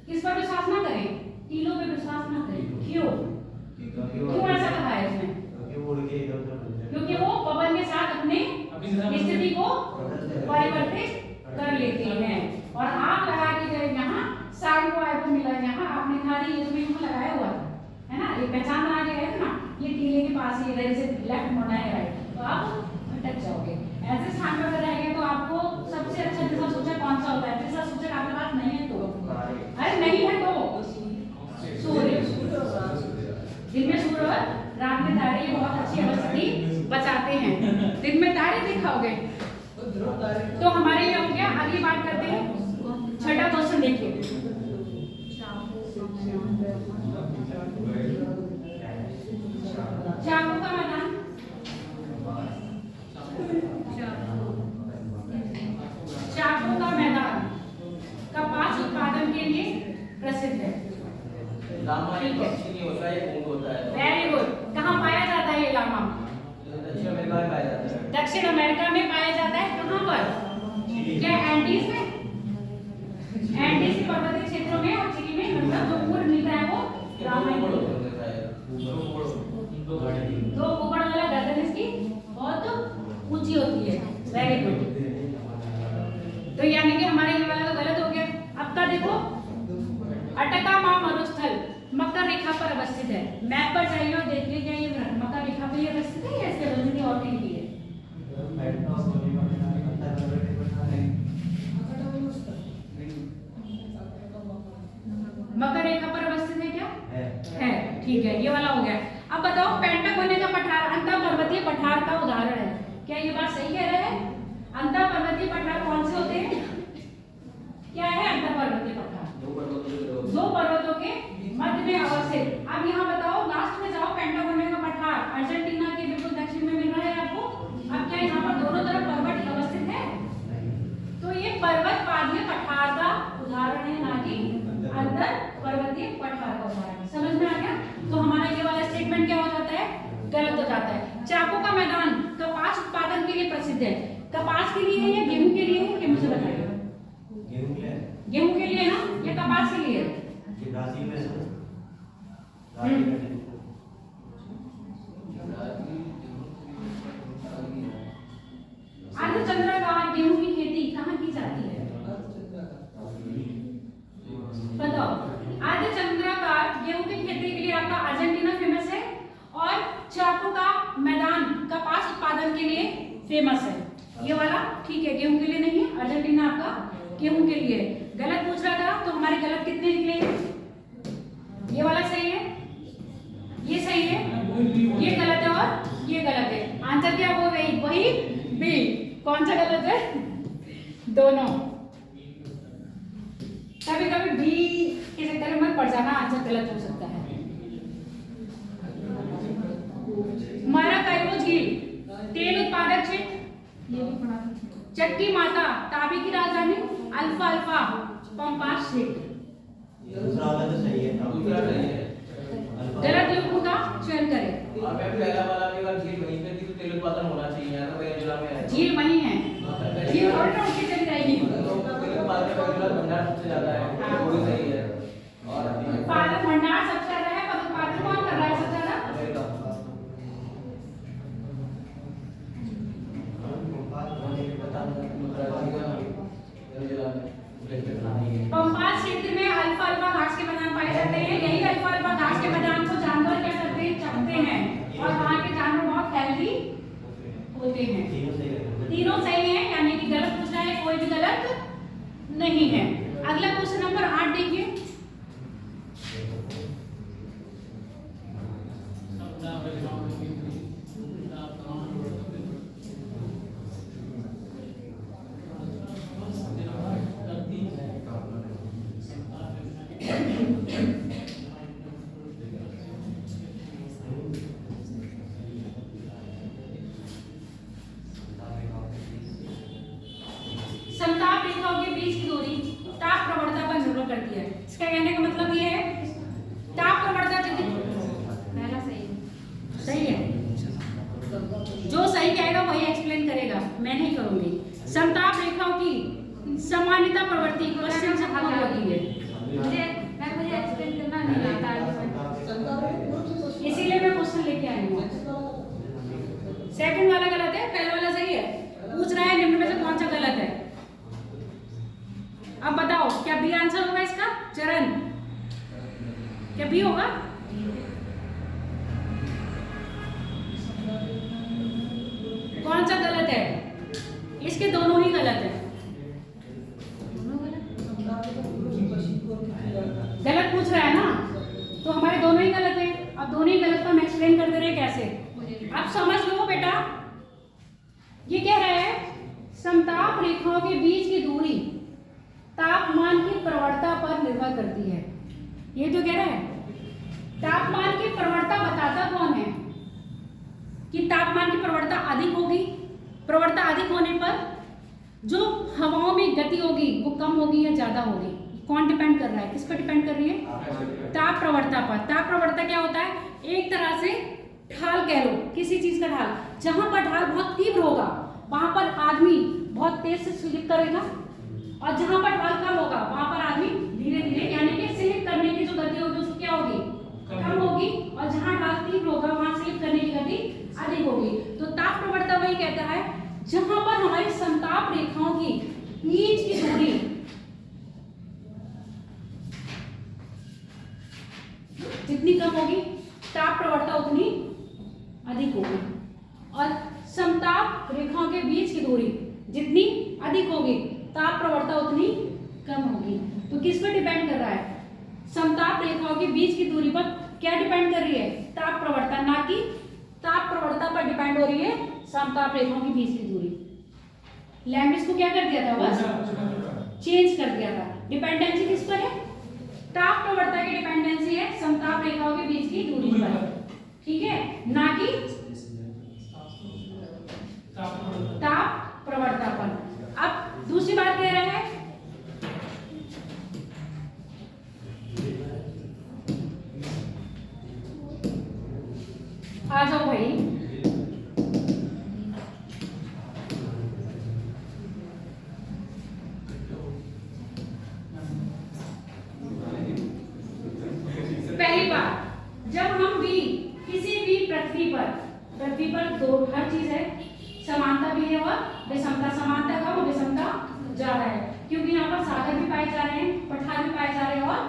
किस पर विश्वास ना करें? टीलों पे विश्वास ना करें। क्यों ऐसा कहा है इसमें? क्योंकि वो पवन के साथ अपने स्थिति को परिवर्तित कर लेते हैं। और आप लगा के गए यहाँ, शाम को आए तो मिला यहाँ, आपने कहा ये जो यहाँ लगाया हुआ है ना, ये पहचान बना के गए थे ना, ये टीले के पास ही इधर से लेफ्ट मोड़ना है, राइट, तो आप भटक जाओगे। ऐसे स्थान पर रहेंगे तो आपको सबसे अच्छा दिशा सूचक कौन सा होता है? दिशा सूचक आपके पास नहीं है तो, अरे नहीं है तो सूर्य, दिन में सूर्य और रात में तारे, ये बहुत अच्छी अवस्थिति बचाते हैं। दिन में तारे दिखाओगे तो हमारे ये हो गया। अगली बात करते हैं, छठा क्वेश्चन देखिए। चाकू का मैदान, चाकू का मैदान कपास उत्पादन के लिए प्रसिद्ध है। लामा एक पक्षी नहीं होता है, एक ऊंट होता है। Very good. कहाँ पाया जाता है ये लामा? दक्षिण अमेरिका में पाया जाता है। दक्षिण अमेरिका में पाया जाता है। कहाँ पर? क्या एंडीज में? एंडीज के पर्वतीय क्षेत्रों में और चिली में। मतलब जो ऊंट मिलता है वो लामा ही होता है। दो ऊपर वाला गर्दन इसकी बहुत ऊंची होती है। Very good. तो यानी कि हमारे ये वाला तो गलत हो गया। अब का देखो, अटकामा मरुस्थल मकर रेखा पर अवस्थित है। मैप पर जाइए और देख लीजिए ये मकर रेखा पर अवस्थित है या इसके अवस्थिति और कहीं की है? मकर रेखा पर अवस्थित है क्या? है, ठीक है, ये वाला हो गया। अब बताओ, पेंटागोनिया का पठार अंतर पर्वतीय पठार का उदाहरण है। क्या ये बात सही कह रहे हैं? अंतर पर्वतीय पठार कौन से होते हैं? क्या है अंतर पर्वतीय पठार? दो पर्वतों के मध्य में अवस्थित। अब यहाँ बताओ, लास्ट में जाओ, पेंटागोनिया का पठार अर्जेंटीना के बिल्कुल दक्षिण में मिल रहा है आपको। अब क्या यहाँ पर दोनों तरफ पर्वत अवस्थित है? तो ये पर्वत पादीय पठार का उदाहरण है, ना कि अंतर पर्वतीय पठार का उदाहरण। समझ में आ गया? तो हमारा ये वाला स्टेटमेंट क्या हो जाता है? गलत हो जाता है। चाकू का मैदान कपास उत्पादन के लिए प्रसिद्ध है। कपास के लिए है या गेहूं के लिए है? मुझे बताइए। गेहूं के लिए ना या कपास के लिए? अर्धचंद्राकार गेहूं की खेती कहाँ की जाती है? फेमस है। ये वाला ठीक है, गेहूं के लिए नहीं है, अर्जेंटीना आपका गेहूं के लिए है। गलत पूछ रहा था तो हमारे गलत कितने निकले? ये वाला सही है, ये सही है, ये गलत है और ये गलत है। आंसर क्या हो गई? वही बी। कौन सा गलत है? दोनों। कभी कभी बी के चक्कर में मत पड़ जाना, आंसर गलत हो सकता है। माराकाइबो झील तेल उत्पादक क्षेत्र, ये भी पढ़ा था। चक्की माता ताबी की राजधानी अल्फा अल्फा पंपास क्षेत्र। दूसरा वाला तो सही है। दूसरा सही है। गलत युग्म का चयन करें। और मैं पहला वाला भी अगर झील वहीं पे थी तो तेल उत्पादन होना चाहिए, या तो वेनेजुला में है। झील वही है, झील थोड़ी ना उनकी चली जाएगी। तो तेल उत्पादन में वेनेजुला भंडार सबसे ज्यादा है, हाँ। वो भी सही है। और उत्पादन भंडार सबसे ज्यादा है, पर उत्पादन कौन कर रहा है सबसे ज्यादा? अमेरिका। पंपास क्षेत्र में अल्फा अल्फा घास के मैदान पाए जाते हैं। यही अल्फा अल्फा घास के मैदान को जानवर क्या करते हैं? चरते हैं, और वहाँ के जानवर बहुत हेल्दी होते हैं। तीनों सही है, यानी कि गलत पूछना है, कोई भी गलत नहीं है। अगला क्वेश्चन नंबर 8 देखिए। समताप रेखाओं के बीच की दूरी ताप प्रवणता पर निर्भर करती है। इसका कहने का मतलब ये है, ताप प्रवणता जितनी, पहला सही है, सही है। जो सही कहेगा वही एक्सप्लेन करेगा, मैं नहीं करूंगी। समताप रेखाओं की सामान्यता प्रवृत्ति क्वेश्चन से हल होती है। मुझे एक्सप्लेन करना नहीं आता है, इसीलिए मैं क्वेश्चन लेके आई हूँ। सेकंड वाला गलत है, पहला वाला सही है। पूछ रहा है निम्न में से कौन सा गलत है। अब बताओ, क्या बी आंसर होगा इसका? चरण, क्या बी होगा? कौन सा गलत है? इसके दोनों ही गलत है। गलत पूछ रहा है ना, तो हमारे दोनों ही गलत है। अब दोनों ही गलत को हम एक्सप्लेन कर दे रहे हैं कैसे। अब समझ लो बेटा, ये कह रहा है समताप रेखाओं के बीच की दूरी तापमान की प्रवणता पर निर्भर करती है। ये जो कह रहा है, तापमान की प्रवणता बताता कौन है? कि तापमान की प्रवणता अधिक होगी, प्रवणता अधिक होने पर जो हवाओं में गति होगी वो कम होगी या ज्यादा होगी। कौन डिपेंड कर रहा है? किस पर डिपेंड कर रही है? ताप प्रवणता पर। ताप प्रवणता क्या होता है? एक तरह से ढाल कह लो, किसी चीज का ढाल। जहां पर ढाल बहुत तीव्र होगा वहां पर आदमी बहुत तेज से स्लिप करेगा, और जहां पर ढाल कम होगा वहां पर आदमी धीरे धीरे, यानी कि स्लिप करने की जो गति होगी उसकी क्या होगी? कम होगी। और जहां ढाल तीव्र होगा वहां स्लिप करने की गति अधिक होगी। तो ताप प्रवणता वही कहता है जहां पर हमारी समताप रेखाओं की बीच की दूरी जितनी कम होगी, ताप प्रवणता उतनी अधिक होगी। और समताप रेखाओं के बीच की दूरी जितनी अधिक होगी, ताप प्रवणता उतनी कम होगी। तो किस पर डिपेंड कर रहा है? समताप रेखाओं के बीच की दूरी पर क्या डिपेंड कर रही है? ताप प्रवणता, ना कि ताप प्रवणता पर डिपेंड हो रही है समताप रेखाओं के बीच की दूरी। लैंग्वेज को क्या कर दिया था? बस चेंज कर दिया था। डिपेंडेंसी किस पर है? ताप प्रवणता की डिपेंडेंसी है समताप रेखाओं के बीच की दूरी पर, ठीक है, ना कि ताप प्रवणता पर। अब दूसरी बात कह रहा है, आ जाओ भाई, पहली बात, जब हम भी किसी भी पृथ्वी पर दो हर चीज है, समानता भी है और विषमता। समानता कम और विषमता ज्यादा है, क्योंकि यहाँ पर सागर भी पाए जा रहे हैं, पठार भी पाए जा रहे हैं और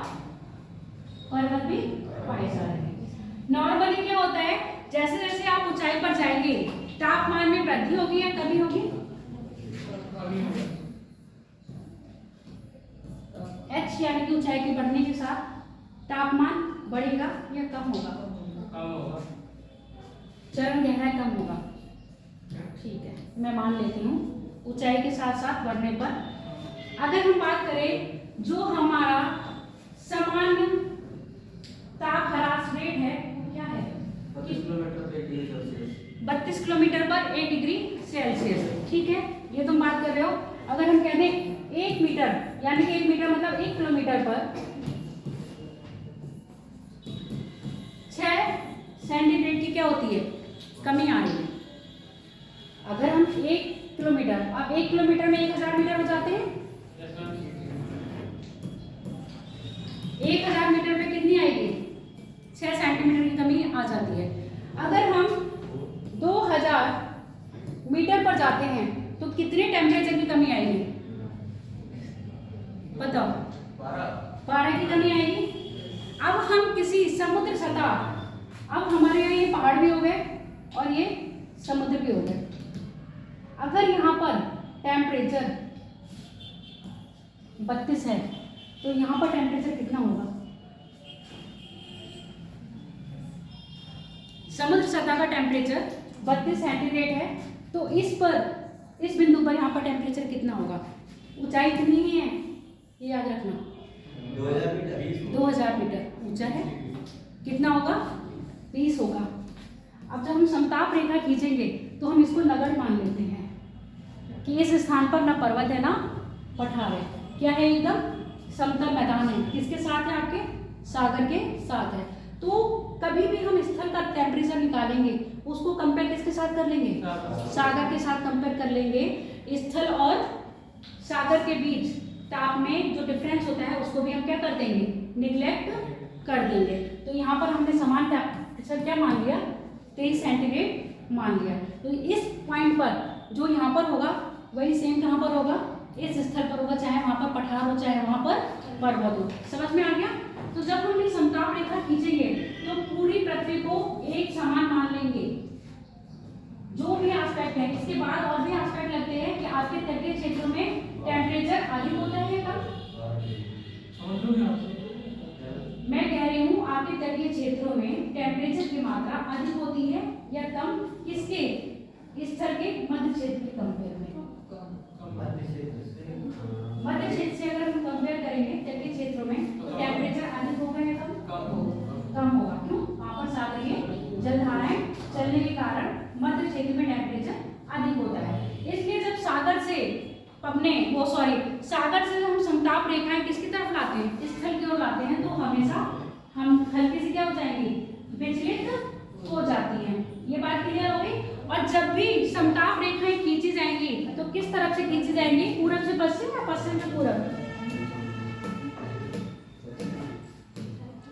पर्वत भी पाए जा रहे हैं। नॉर्मली क्या होता है, जैसे जैसे आप ऊंचाई पर जाएंगे तापमान में वृद्धि होगी या कमी होगी? h यानी कि ऊंचाई के बढ़ने के साथ तापमान बढ़ेगा या कम होगा? कम होगा। चरण गहराई कम होगा। ठीक है, मैं मान लेती हूँ ऊंचाई के साथ साथ बढ़ने पर। अगर हम बात करें जो हमारा सामान्य ताप ह्रास रेट है वो क्या है? 25 किलोमीटर पे 1 डिग्री सेल्सियस। 32 किलोमीटर पर 1 डिग्री सेल्सियस। ठीक है, ये तुम बात कर रहे हो। अगर हम कह दें 1 मीटर, यानी कि 1 मीटर मतलब 1 किलोमीटर पर 6 सेंटीग्रेड की क्या होती है? कमी आ रही है। अगर हम 1 किलोमीटर, अब 1 किलोमीटर में 1000 मीटर हो जाते हैं। 1000 मीटर में कितनी आएगी? 6 सेंटीमीटर की कमी आ जाती है। अगर हम 2000 मीटर पर जाते हैं तो कितने टेम्परेचर की कमी आएगी? बताओ। 12 की कमी आएगी। अब हम किसी समुद्र सतह, अब हमारे यहाँ ये पहाड़ भी हो गए और ये समुद्र भी हो गए। अगर यहाँ पर टेम्परेचर 32 है तो यहाँ पर टेम्परेचर कितना होगा? समुद्र सतह का टेम्परेचर 32 सेंटीग्रेड है तो इस बिंदु पर यहाँ पर टेम्परेचर कितना होगा? ऊंचाई कितनी ही है ये याद रखना। 2000 मीटर। 2000 मीटर ऊंचा है। कितना होगा? 20 होगा। अब जब हम समताप रेखा खींचेंगे तो हम इसको नगड़ मान लेते हैं कि इस स्थान पर ना पर्वत है ना पठार है। क्या है? एकदम समतल मैदान है। किसके साथ है? आपके सागर के साथ है। तो कभी भी हम स्थल का टेम्परेचर निकालेंगे उसको कंपेयर किसके साथ कर लेंगे? सागर के साथ कंपेयर कर लेंगे। स्थल और सागर के बीच ताप में जो डिफरेंस होता है उसको भी हम क्या कर देंगे? निगलेक्ट कर देंगे। तो यहाँ पर हमने समान टेम्परेचर क्या मान लिया? 23 सेंटीग्रेड मान लिया। तो इस पॉइंट पर जो यहाँ पर होगा वही सेम कहाँ पर होगा? इस स्थल पर होगा, चाहे वहाँ पर पठार हो चाहे वहाँ पर पर्वत हो। समझ में आ गया? तो जब हम ये समताप रेखा खींचेंगे तो पूरी पृथ्वी को एक समान मान लेंगे। जो भी एस्पेक्ट है, इसके बाद और भी एस्पेक्ट लगते हैं कि आपके तटीय क्षेत्रों में टेम्परेचर अधिक होता है या कम? मैं कह रही हूँ आपके तटीय क्षेत्रों में टेम्परेचर की मात्रा अधिक होती है या कम? किसके? स्थल के मध्य क्षेत्र के कंपेयर में। मध्य क्षेत्र से अगर हम कंपेयर करेंगे तटीय क्षेत्रों में तो टेम्परेचर अधिक होगा या कम? कम होगा। क्यों? वहाँ पर सागरीय जलधाराएं चलने के कारण मध्य क्षेत्र में टेम्परेचर अधिक होता है। इसलिए जब सागर से हम समताप रेखाएं किसकी तरफ लाते हैं? स्थल की ओर लाते हैं तो हमेशा हम हल्की से क्या हो जाएंगी? विचलित हो जाती हैं। ये बात क्लियर हो गई? और जब भी समताप रेखाएं खींची जाएंगी तो किस तरफ से खींची जाएंगी? पूरब से पश्चिम या पश्चिम से पूरब?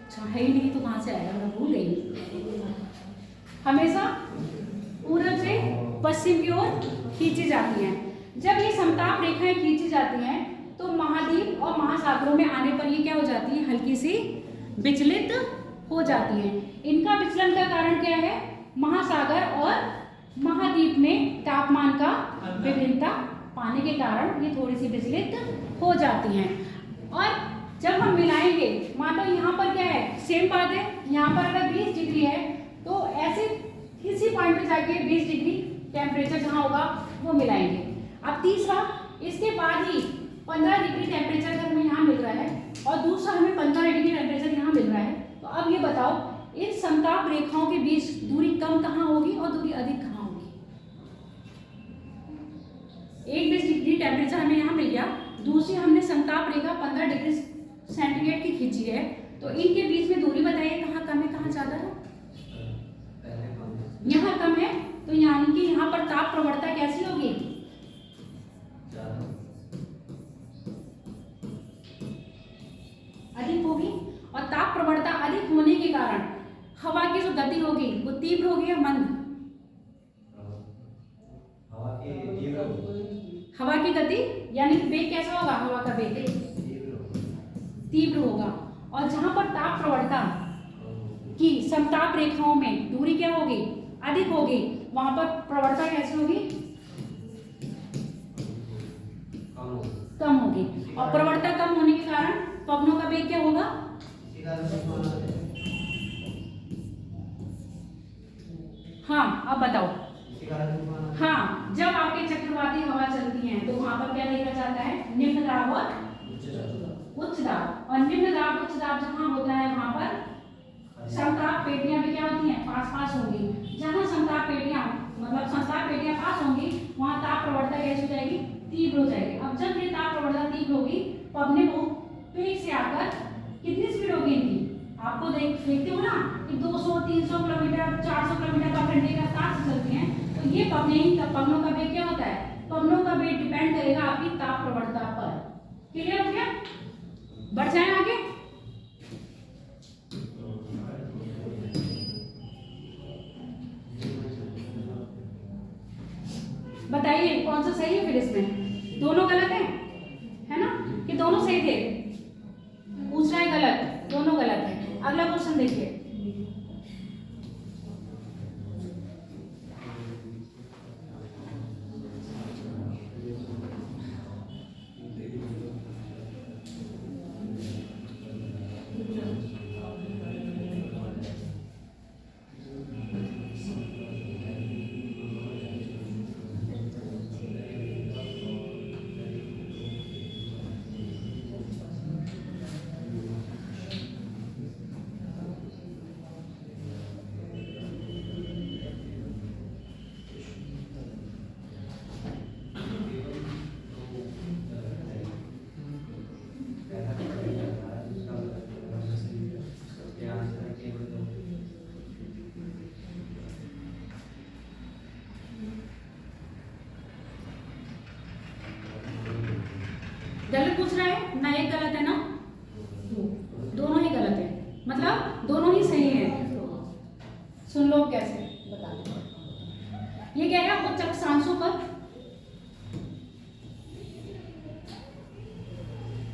अच्छा है ही नहीं तो कहाँ से आएगा? मैं भूल गई। हमेशा पूरब से पश्चिम की ओर खींची जाती हैं। जब ये समताप रेखाएं खींची जाती हैं तो महाद्वीप और महासागरों में आने पर ये क्या हो जाती है? हल्की सी विचलित हो जाती हैं। इनका विचलन का कारण क्या है? महासागर और महाद्वीप में तापमान का विभिन्नता पाने के कारण ये थोड़ी सी विचलित हो जाती हैं। और जब हम मिलाएंगे, मान लो यहाँ पर क्या है? सेम बात है। यहाँ पर अगर 20 डिग्री है तो ऐसे किसी पॉइंट पे जाके 20 डिग्री टेम्परेचर जहाँ होगा वो मिलाएंगे। अब तीसरा, इसके बाद ही 15 डिग्री टेम्परेचर अगर हमें यहाँ मिल रहा है और दूसरा हमें 15 डिग्री टेम्परेचर यहाँ मिल रहा है तो अब ये बताओ इन समताप रेखाओं के बीच दूरी कम कहाँ होगी और दूरी अधिक कहाँ होगी? एक 20 डिग्री टेम्परेचर हमें यहाँ मिल गया, दूसरी हमने समताप रेखा 15 डिग्री सेंटीग्रेड की खींची है तो इनके बीच में दूरी बताइए कहाँ कम है कहाँ ज्यादा है? यहाँ कम है तो यानी कि यहाँ पर ताप प्रवणता कैसी होगी? अधिक होगी। और ताप प्रवणता अधिक होने के कारण हवा की जो गति होगी वो तीव्र होगी या मंद? हवा की गति यानी वेग कैसा होगा? हवा का वेग तीव्र होगा। और जहां पर ताप प्रवणता की समताप रेखाओं में दूरी क्या होगी? अधिक होगी, वहां पर प्रवणता कैसे होगी? कम होगी। और प्रवणता कम होने के कारण पवनों का वेग क्या होगा? हाँ, अब बताओ। हाँ, जब आपके चक्रवाती हवा चलती है तो वहां पर क्या देखा जाता है? निम्न दाब और उच्च दाब। और निम्न दाब उच्च दाब जहां होता है वहां पर समताप पेटियां भी क्या होती हैं? पास पास होंगी। जहां समताप पेटियां मतलब समताप पेटियां पास होंगी वहां ताप प्रवणता कैसी हो जाएगी? तीव्र हो जाएगी। अब जब ये ताप प्रवणता तीव्र होगी पवनें बहुत तेज से आकर कितनी स्पीड होगी इनकी? आपको देखते हो ना कि 200, 300 किलोमीटर, 400 किलोमीटर पर घंटे की रफ्तार से चलती हैं। तो ये पवनों का वेग क्या होता है? पवनों का वेग डिपेंड करेगा आपकी ताप प्रवणता पर। क्लियर हो गया? बढ़ जाए आगे। बताइए कौन सा सही है फिर इसमें? दोनों गलत है ना? कि दोनों सही थे? पूछ रहा है गलत, दोनों गलत है। अगला क्वेश्चन देखिए। गलत पूछ रहा है ना? एक गलत है ना? दोनों ही गलत है, मतलब दोनों ही सही है। सुन लो कैसे बता दो। ये कह रहा है उच्च अक्षांशों पर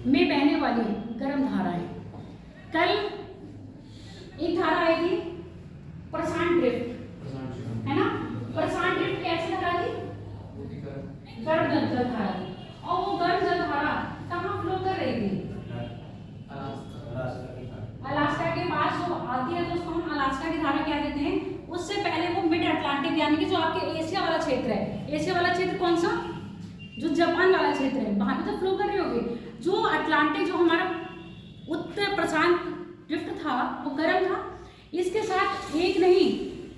में बहने वाली गर्म धाराएं। कल एक धारा आई थी प्रशांत ड्रिफ्ट, है ना? प्रशांत ड्रिफ्ट कैसी धारा थी? गर्म जल धारा थी। और वो गर्म जल धारा कहाँ फ्लो कर रही थी? अलास्का के पास जो आती है तो उसको हम अलास्का की धारा क्या देते हैं? उससे पहले वो मिड अटलांटिक यानी कि जो आपके एशिया वाला क्षेत्र है। एशिया वाला क्षेत्र कौन सा? जो जापान वाला क्षेत्र है, वहां पे तो फ्लो कर रही होगी। जो अटलांटिक जो हमारा उत्तर प्रशांत ड्रिफ्ट था वो गर्म था। इसके साथ एक नहीं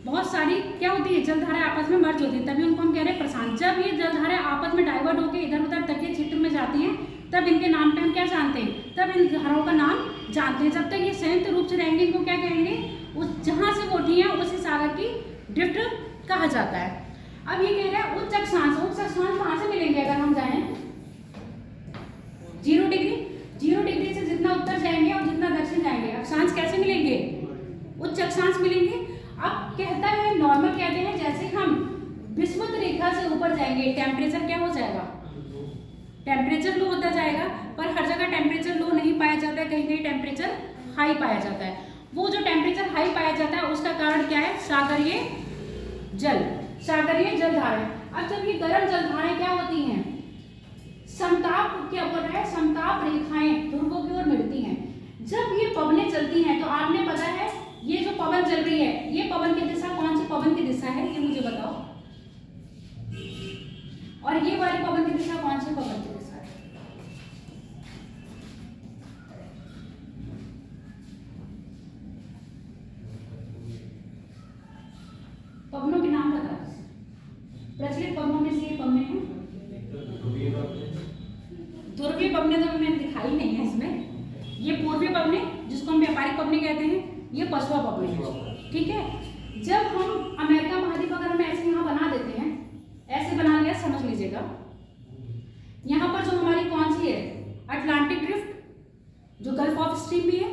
बहुत सारी क्या होती है? जलधाराएं आपस में मर्ज होती है, तभी उनको हम कह रहे हैं प्रशांत। जब ये जलधाराएं आपस में डाइवर्ट होकर इधर उधर तटीय क्षेत्र में जाती हैं तब इनके नाम पे हम क्या जानते हैं? तब इन धाराओं का नाम जानते हैं। जब तक ये संयुक्त रूप से रहेंगे इनको क्या कहेंगे? उस जहां से वो उठी है उसी सागर की ड्रिफ्ट कहा जाता है। अब ये कह रहा है उच्च अक्षांश। उच्च अक्षांश कहाँ से मिलेंगे अगर हम जाएं? 0 डिग्री। 0 डिग्री से जितना उत्तर जाएंगे और जितना दक्षिण जाएंगे अक्षांश कैसे मिलेंगे? उच्च अक्षांश मिलेंगे। अब कहता है नॉर्मल कहते हैं जैसे हम विषुवत रेखा से ऊपर जाएंगे टेम्परेचर क्या हो जाएगा? टेम्परेचर लो होता जाएगा। पर हर जगह टेम्परेचर लो नहीं पाया जाता है, कहीं कहीं टेम्परेचर हाई पाया जाता है। वो जो टेम्परेचर हाई पाया जाता है उसका कारण क्या है? सागरीय जल, सागरीय जलधाराएं। अब जब ये गर्म जलधाराएं क्या होती हैं? समताप क्या बोल रहा है? समताप रेखाएं ध्रुवों की ओर मिलती हैं। जब ये पवनें चलती हैं तो आपने पता है ये जो पवन चल रही है ये पवन की दिशा कौन सी पवन की दिशा है? ये मुझे बताओ। और ये वाली पवन की दिशा कौन सी पवन की दिशा है? पवनों के नाम बता। प्रचलित पवनों में से ये पवने हैं। ध्रुवीय पवने तो मैंने दिखाई नहीं है इसमें। ये पूर्वीय पवने जिसको हम व्यापारिक पवने कहते हैं, ये पछुआ पवने हैं। ठीक है। जब हम अमेरिका महाद्वीप अगर हम ऐसे यहाँ बना देते हैं, ऐसे बना लिया समझ लीजिएगा। यहाँ पर जो हमारी कौन सी है? अटलांटिक ड्रिफ्ट जो गल्फ ऑफ स्ट्रीम भी है।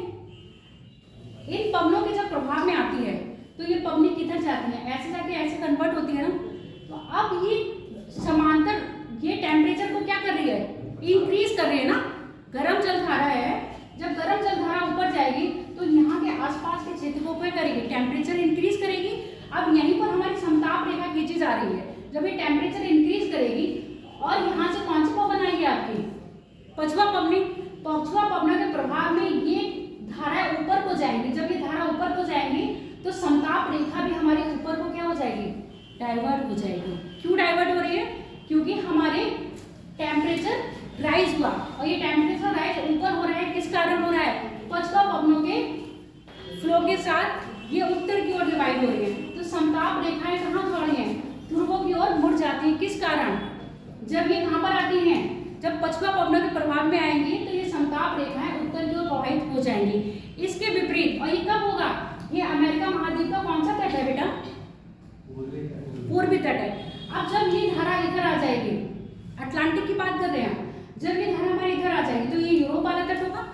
इन पवनों के जब प्रभाव में आती है तो ये पवनी किधर जाती है? ऐसे जाके ऐसे कन्वर्ट होती है ना। तो अब ये समांतर ये टेम्परेचर को क्या कर रही है? इंक्रीज कर रही है ना। गर्म जलधारा है, जब गर्म जलधारा ऊपर जाएगी तो यहाँ के आसपास के क्षेत्र को क्या करेगी? टेम्परेचर इंक्रीज करेगी। अब यहीं पर हमारी समताप रेखा खींची जा रही है। जब ये टेम्परेचर इंक्रीज करेगी और यहाँ से कौन सी पवन आएगी आपकी, पछुआ पवनी। पछुआ पवनों के प्रभाव में ये धाराएं ऊपर को जाएंगी। जब ये धारा ऊपर को जाएंगी तो समताप रेखा भी हमारे ऊपर को क्या हो जाएगी, डाइवर्ट हो जाएगी। क्यों डाइवर्ट हो रही है, क्योंकि हमारे टेम्परेचर राइज हुआ और ये टेम्परेचर राइज ऊपर हो रहा है। किस कारण हो रहा है, पछुआ पवनों के फ्लो के साथ ये उत्तर की ओर डिवाइड हो रही है। तो समताप रेखाएं कहाँ हो रही हैं, ध्रुवों की ओर मुड़ जाती है। किस कारण, जब ये कहाँ पर आती हैं, जब पछुआ पवनों के प्रभाव में आएंगी तो ये समताप रेखाएं उत्तर की ओर प्रवाहित हो जाएंगी। इसके विपरीत, और ये कब होगा, ये अमेरिका महाद्वीप का कौन सा तट है बेटा, पूर्वी तट है। अब जब ये धारा इधर आ जाएगी, अटलांटिक की बात कर रहे हैं, जब ये धारा हमारे इधर आ जाएगी तो ये यूरोप वाला तट होगा।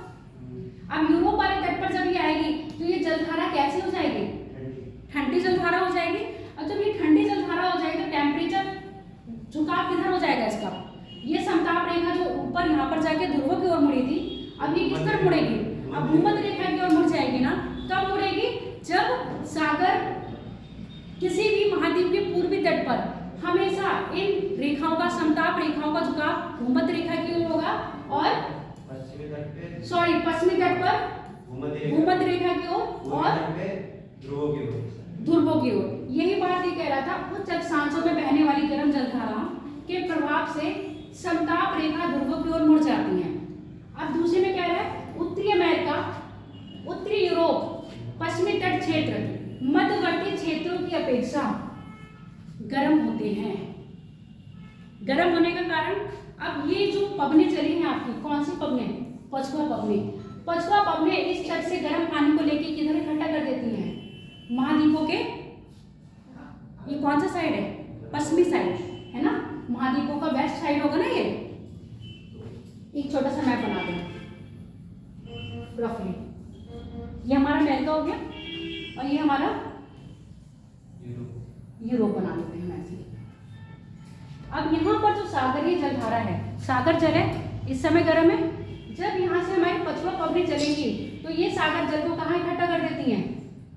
अब यूरोप वाले तट पर जब ये आएगी तो ये जलधारा कैसी हो जाएगी, ठंडी जलधारा हो जाएगी। और जब ये ठंडी जलधारा हो जाएगी तो टेम्परेचर झुकाव किधर हो जाएगा इसका, ये समताप रेखा जो ऊपर यहाँ पर जाके ध्रुवों की ओर मुड़ी थी, अब ये किस तरफ मुड़ेगी, अब भूमध्य रेखा की ओर मुड़ जाएगी ना। कब मुड़ेगी, जब सागर किसी भी महाद्वीप के पूर्वी तट पर हमेशा इन रेखाओं का, समताप रेखाओं का झुकाव भूमध्य रेखा की ओर होगा और पश्चिमी तट पर भूमध्य रेखा की ओर और ध्रुवों की ओर। यही बात ये कह रहा था, उच्च अक्षांशों में बहने वाली गर्म जलधारा के प्रभाव से समताप रेखा ध्रुवों की ओर मुड़ जाती है। अब दूसरे में कह रहा है, उत्तरी अमेरिका, उत्तरी यूरोप, पश्चिमी तट क्षेत्र मध्यवर्ती क्षेत्रों की अपेक्षा गर्म होते हैं। गर्म होने का कारण, अब ये जो पवनें चली हैं आपकी, कौन सी पवनें, पछुआ पवनें। पछुआ पवनें इस तट से गर्म पानी को लेकर किधर इकट्ठा कर देती हैं, महाद्वीपों के, ये कौन सा साइड है, पश्चिमी साइड है ना, महाद्वीपों का वेस्ट साइड होगा ना। ये एक छोटा सा मैप बना दें रफली, ये हमारा अमेरिका हो गया और ये हमारा यूरोप बना लेते हैं ऐसे। अब यहाँ पर जो सागरीय जलधारा है, सागर जल है, इस समय गर्म है। जब यहाँ से हमारी पछुआ पवनें चलेंगी तो ये सागर जल को कहाँ इकट्ठा कर देती हैं,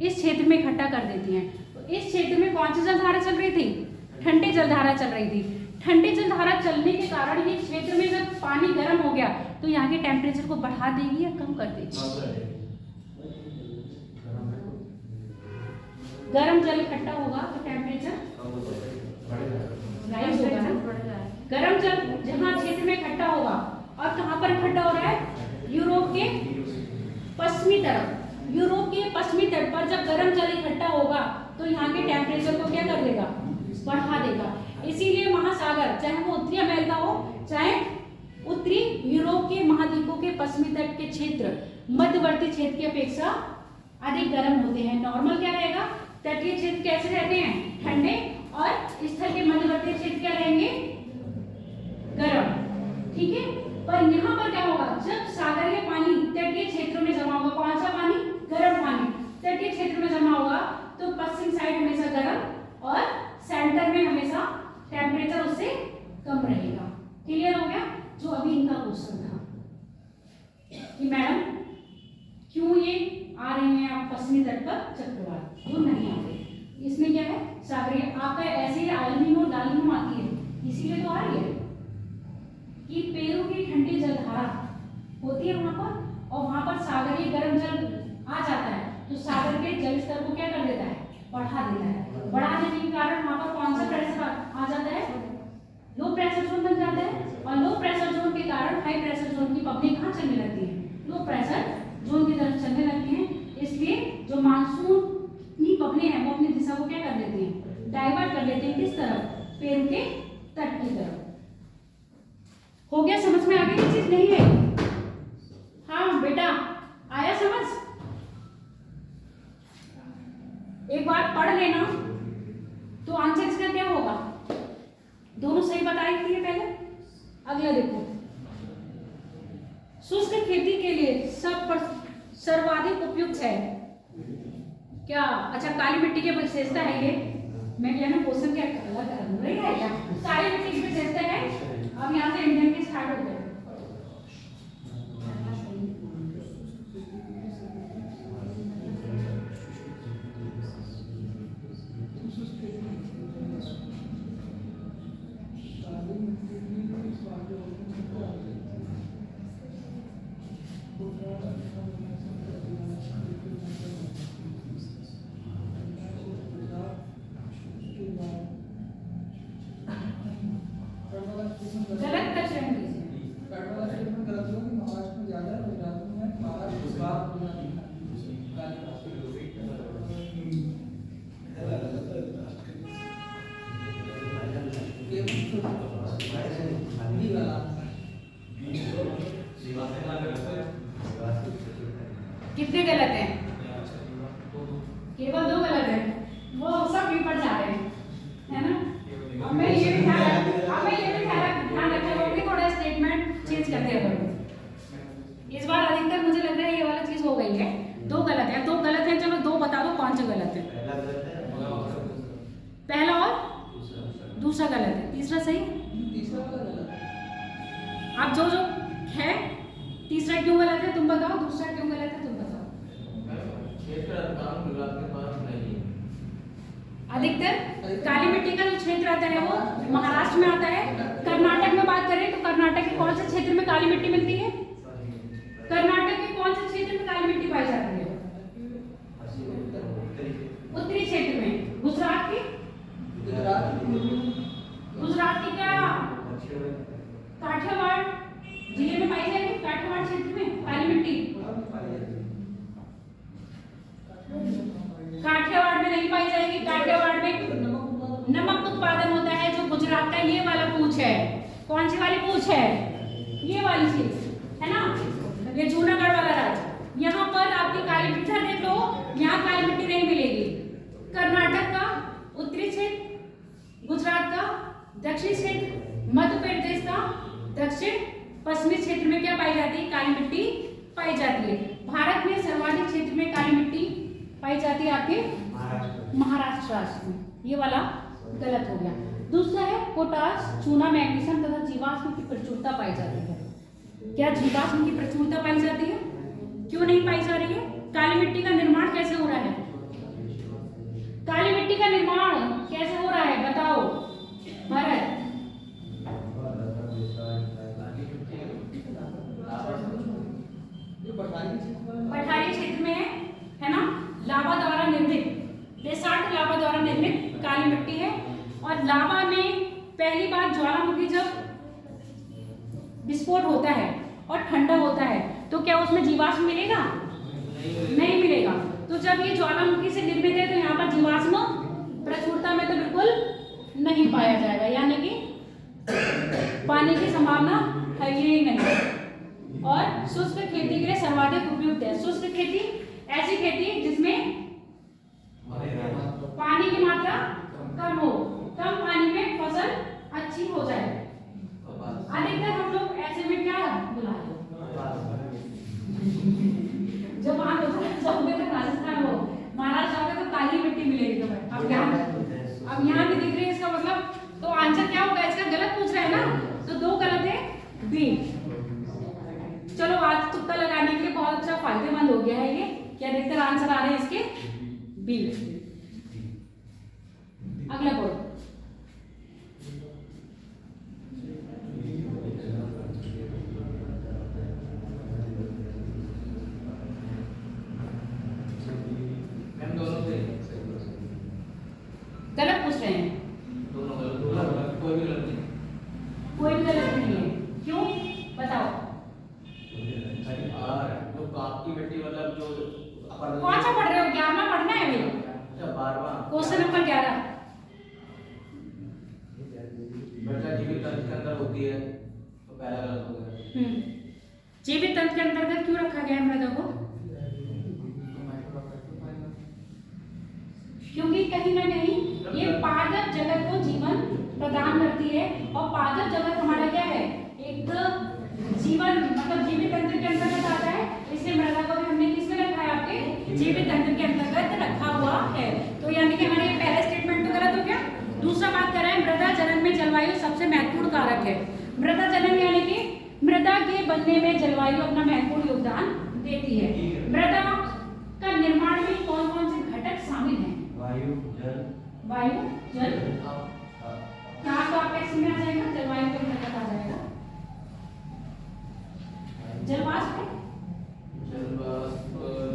इस क्षेत्र में इकट्ठा कर देती हैं। तो इस क्षेत्र में कौन सी जलधारा चल रही थी, ठंडी जलधारा चल रही थी। ठंडी जलधारा चलने के कारण ये क्षेत्र में जब पानी गर्म हो गया तो यहाँ के टेम्परेचर को बढ़ा देगी या कम कर देगी, गर्म जल इकट्ठा होगा तो टेम्परेचर राइज होगा ना। गर्म जल जहाँ क्षेत्र में इकट्ठा होगा, और कहाँ पर इकट्ठा हो रहा है, यूरोप के पश्चिमी तरफ। यूरोप के पश्चिमी तट पर जब गर्म जल इकट्ठा होगा तो यहाँ के टेम्परेचर को क्या कर देगा, बढ़ा देगा। इसीलिए महासागर, चाहे वो उत्तरी अमेरिका हो चाहे उत्तरी यूरोप के महाद्वीपों के पश्चिमी तट के क्षेत्र मध्यवर्ती क्षेत्र की अपेक्षा अधिक गर्म होते हैं। नॉर्मल क्या रहेगा, तटीय क्षेत्र कैसे रहते हैं, ठंडे, और स्थल के मध्यवर्ती क्षेत्र क्या रहेंगे, गर्म। ठीक है, पर यहाँ पर क्या होगा, जब सागरीय पानी तटीय क्षेत्रों में जमा होगा, कौन सा पानी, गर्म पानी तटीय क्षेत्र में जमा होगा तो पश्चिम साइड हमेशा गर्म और सेंटर में हमेशा टेम्परेचर उससे कम रहेगा। क्लियर हो गया, जो अभी इनका क्वेश्चन था कि मैडम क्यों ये आ रहे हैं आप पश्चिमी तट पर चक्रवात, जो नहीं आते। इसमें क्या है, सागरीय आपका ऐसे ही एल्निनो डाल्निनो आती है, इसीलिए तो आ रही है कि पेरू की ठंडी जलधारा होती है वहां पर, और वहां पर सागरीय गर्म जल आ जाता है तो सागर के जल स्तर को क्या कर देता है, बढ़ा देता है। बढ़ा देने के कारण वहां पर कौन सा प्रेशर आ जाता है, लो प्रेशर जोन बन जाता है, और लो प्रेशर जोन के कारण हाई प्रेशर जोन की पवनें कहाँ चलने लगती है, लो प्रेशर जोन की तरफ चलने लगती हैं। इसलिए जो मानसून की पवनें हैं वो अपनी दिशा को क्या कर देती हैं, डाइवर्ट कर देती हैं, किस तरफ, पेरू के तट की तरफ। हो गया, समझ में आ गई ये चीज नहीं है, हाँ बेटा आया समझ। एक बार पढ़ लेना तो आंसर इसका क्या होगा, दोनों सही बताए थे पहले। अगला देखो, शुष्क खेती के लिए सर्वाधिक उपयुक्त है क्या, अच्छा काली मिट्टी की विशेषता है ये, मैं क्या ना क्वेश्चन क्या अलग कर रही है क्या, काली मिट्टी की विशेषता है। अब यहाँ से इंडियन के स्टार्ट हो गए, गलत हैं, केवल 2 गलत हैं, वो सब विपट जा रहे हैं, है ना। अब मैं ये भी ध्यान रखना होगा, थोड़ा स्टेटमेंट चेंज करते हैं। इस बार अधिकतर मुझे लग रहा है ये वाला चीज हो गई है। 2 गलत है, 2 गलत है, चलो 2 बता दो कौन से गलत है। पहला और दूसरा गलत है, तीसरा सही। अब जो है तीसरा क्यों गलत है तुम बताओ, दूसरा क्यों गलत है तुम बताओ। क्षेत्र कानून विभाग के पास नहीं है। अधिकतर काली मिट्टी का जो क्षेत्र आता है वो महाराष्ट्र में आता है। कर्नाटक में बात करें तो कर्नाटक के कौन से क्षेत्र में काली मिट्टी मिलती है? कर्नाटक के कौन से क्षेत्र में काली मिट्टी पाई जाती है? उत्तरी क्षेत्र में। गुजरात की क्या काठियावाड़ जिले में पाई जाएगी? काठियावाड़ क्षेत्र में काली मिट्टी काठियावाड़ में नहीं पाई जाएगी। काठियावाड़ में नमक उत्पादन होता है, जो गुजरात का ये वाला पूंछ है। कौन सी वाली पूंछ है? ये वाली चीज है ना, ये जूनागढ़ वाला राज्य। यहाँ पर आपकी काली मिट्टी देख लो, यहाँ काली मिट्टी नहीं मिलेगी। कर्नाटक का उत्तरी क्षेत्र, गुजरात का दक्षिण क्षेत्र, मध्य प्रदेश का दक्षिण पश्चिमी क्षेत्र में क्या पाई जाती है? काली मिट्टी पाई जाती है। भारत में सर्वाधिक क्षेत्र में काली मिट्टी पाई जाती है आपके महाराष्ट्र राज्य में। ये वाला गलत हो गया। दूसरा है पोटाश, चूना, मैग्नीशियम तथा जीवाश्म की प्रचुरता पाई जाती है। क्या जीवाश्म की प्रचुरता पाई जाती है? क्यों नहीं पाई जा रही है? काली मिट्टी का निर्माण कैसे हो रहा है? काली मिट्टी का निर्माण कैसे हो रहा है बताओ भरत। पठारी क्षेत्र में है ना, लावा द्वारा निर्मित, बेसाल्ट लावा द्वारा निर्मित काली मिट्टी है। और लावा में पहली बार ज्वालामुखी जब विस्फोट होता है और ठंडा होता है तो क्या उसमें जीवाश्म मिलेगा? नहीं मिलेगा। तो जब ये ज्वालामुखी से निर्मित है तो यहाँ पर जीवाश्म प्रचुरता में तो बिल्कुल नहीं पाया जाएगा, यानी कि पानी की संभावना है ही नहीं। और शुष्क खेती के लिए सर्वाधिक उपयुक्त है। शुष्क खेती ऐसी खेती जिसमें पानी की मात्रा कम हो, कम पानी में फसल अच्छी हो जाए। अधिकतर हम लोग ऐसे में क्या बुलाते हैं, जब वहां जाओगे तो राजस्थान हो, महाराष्ट्र जाओगे तो काली मिट्टी मिलेगी तुम्हें। अब यहाँ भी दिख रही है, इसका मतलब तो आंसर क्या होगा इसका? गलत पूछ रहा है ना, तो 2 गलत है, बी। चलो आज तुक्का लगाने के लिए बहुत अच्छा फायदेमंद हो गया है ये, कि अधिकतर आंसर आ रहे हैं इसके बी। अगला बोलो। गलत पूछ रहे हैं, कोई भी गलत नहीं। कोई भी गलत नहीं है। क्यों बताओ? जो आपकी बेटी मतलब जो कौन सा पढ़ रहे हो? 11वां पढ़ना है अभी। अच्छा 12वां क्वेश्चन नंबर 11। बेटा जीवित तंत्र के अंदर होती है तो पहला गलत हो गया। जीवित तंत्र के अंतर्गत क्यों रखा गया है मृदा को? क्योंकि कहीं ना कहीं ये पादप जगत को जीवन प्रदान करती है। और पादप जगत हमारा क्या है? एक जीवन मतलब जीवित तंत्र के अंतर्गत आता है, इसलिए मृदा को भी हमने किसमें रखा है? आपके जीवित तंत्र के अंतर्गत रखा हुआ है। तो यानी कि हमारा ये पहला स्टेटमेंट तो गलत हो गया। दूसरा बात कर रहे हैं मृदा जनन में जलवायु सबसे महत्वपूर्ण कारक है। मृदा जनन यानी कि मृदा के बनने में जलवायु अपना महत्वपूर्ण योगदान देती है। मृदा का निर्माण में कौन कौन से घटक शामिल हैं? वायु, जल। क्या तो आपका इसमें आ जाएगा, जलवायु का घटक आ जाएगा। जलवाष्प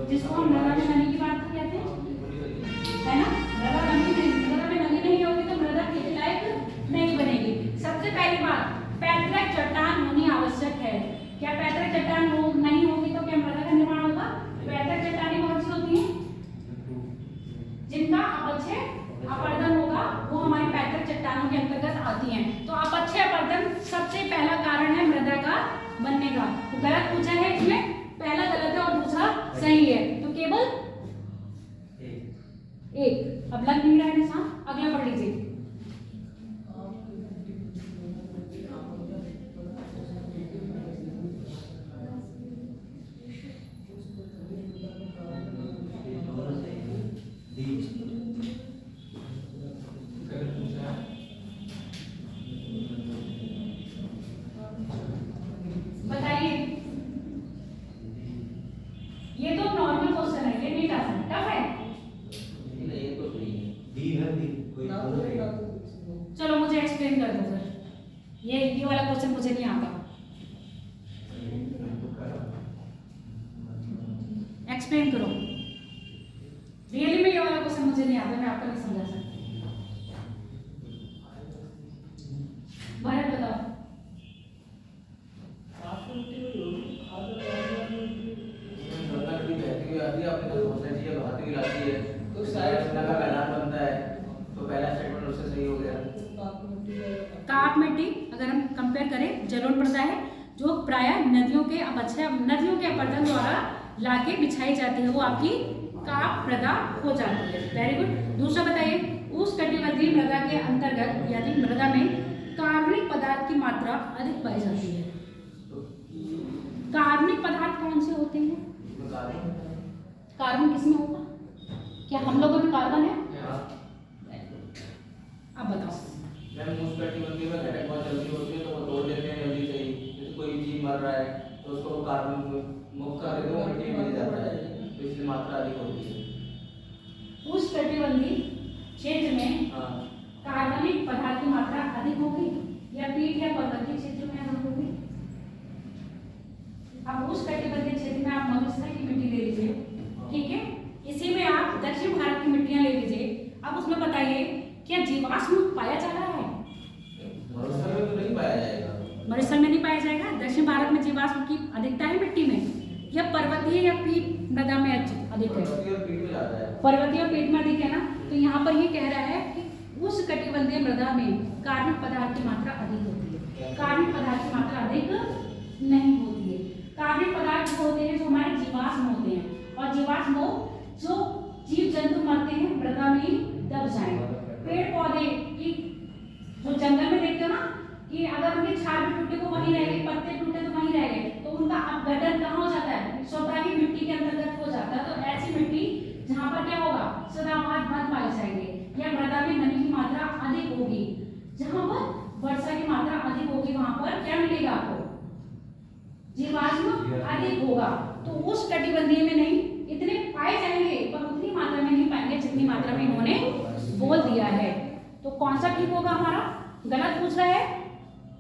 जिसको हम मृदा में नमी की बात कहते हैं, है ना। मृदा में नमी नहीं होगी तो मृदा खेती लायक नहीं बनेगी। सबसे पहली बात, पैतृक चट्टान होनी आवश्यक है। क्या पैतृक चट्टान नहीं होगी तो क्या मृदा का निर्माण होगा? पैतृक चट्टानें कौन सी होती हैं? जिनका अपक्षय अपरदन होगा वो हमारी पैतृक चट्टानों के अंतर्गत आती हैं। तो अपक्षय अपरदन सबसे पहला कारण है मृदा का बनने का। तो गलत पूछा है इसमें, पहला गलत है और दूसरा सही है। तो ये वाला क्वेश्चन मुझे नहीं आता। एक्सप्लेन करो। रियली में ये वाला क्वेश्चन मुझे नहीं आता, मैं आपको नहीं समझा सकती। भारत बताओ। तो शायद का मैदान बनता है, तो पहला स्टेटमेंट उससे सही हो गया। काप मिट्टी अगर हम कंपेयर करें जलोढ़ मृदा है जो प्रायः नदियों के अपरदन द्वारा लाके बिछाई जाती है, वो आपकी काप मृदा हो जाती है। Very good. दूसरा बताइए, उष्णकटिबंधीय मृदा के अंतर्गत यानी मृदा में कार्बनिक पदार्थ की मात्रा अधिक पाई जाती है। कार्बनिक पदार्थ कौन से होते हैं? कार्बन किसमें होगा? क्या हम लोगों में कार्बन है? अब बताओ। मैम उष्णकटिबंधीय में घटक बहुत जल्दी होती है, तो वो तोड़ लेते हैं जल्दी से ही। जैसे कोई जीव मर रहा है तो उसको कार्बन मुक्त कर देते हैं, मिट्टी मिल जाता है, तो इसलिए मात्रा अधिक होती है। उष्णकटिबंधीय क्षेत्र में हाँ, कार्बनिक पदार्थ की मात्रा अधिक होगी या पीठ या पर्वतीय क्षेत्र में अधिक होगी? अब उष्णकटिबंधीय क्षेत्र में आप मरुस्थल की मिट्टी ले लीजिए, ठीक है। इसी में आप दक्षिण भारत की मिट्टियां ले लीजिए। अब उसमें बताइए क्या जीवाश्म पाया जा रहा है? मरुस्थल में तो नहीं पाया जाएगा। मरुस्थल में नहीं पाया जाएगा। दक्षिण भारत में जीवाश्म की अधिकता है मिट्टी में, या पर्वतीय या पीठ मृदा में अधिक है? पर्वतीय और पीठ में ज्यादा है। पर्वतीय और पीठ में अधिक है ना। तो यहाँ पर ये कह रहा है कि उष्णकटिबंधीय मृदा में कार्बनिक पदार्थ की मात्रा अधिक होती है, कार्बनिक पदार्थ की मात्रा अधिक नहीं होती है। कार्बनिक पदार्थ जो होते हैं जो हमारे जीवाश्म होते हैं, और जीवाश्म जो जीव जंतु मरते हैं मृदा में दब जाएं। पेड़ पौधे की जो जंगल में देखते हो ना कि अगर उनके छाल भी टूटे तो वहीं रह गए, पत्ते टूटे तो वहीं रह गए, तो उनका अपघटन कहाँ हो जाता है? स्वतः ही मिट्टी के अंतर्गत हो जाता है। तो ऐसी मिट्टी जहाँ पर क्या होगा? सदाबहार वन पाए जाएंगे, या मृदा में नमी की मात्रा अधिक होगी। जहाँ पर वर्षा की मात्रा अधिक होगी वहां पर क्या मिलेगा आपको? जीवाश्म अधिक होगा। तो उस कटिबंधीय में नहीं इतने पाए जाएंगे, पर उतनी मात्रा में नहीं पाएंगे जितनी मात्रा में इन्होंने बोल दिया है। तो कौन सा ठीक होगा हमारा? गलत पूछ रहा है।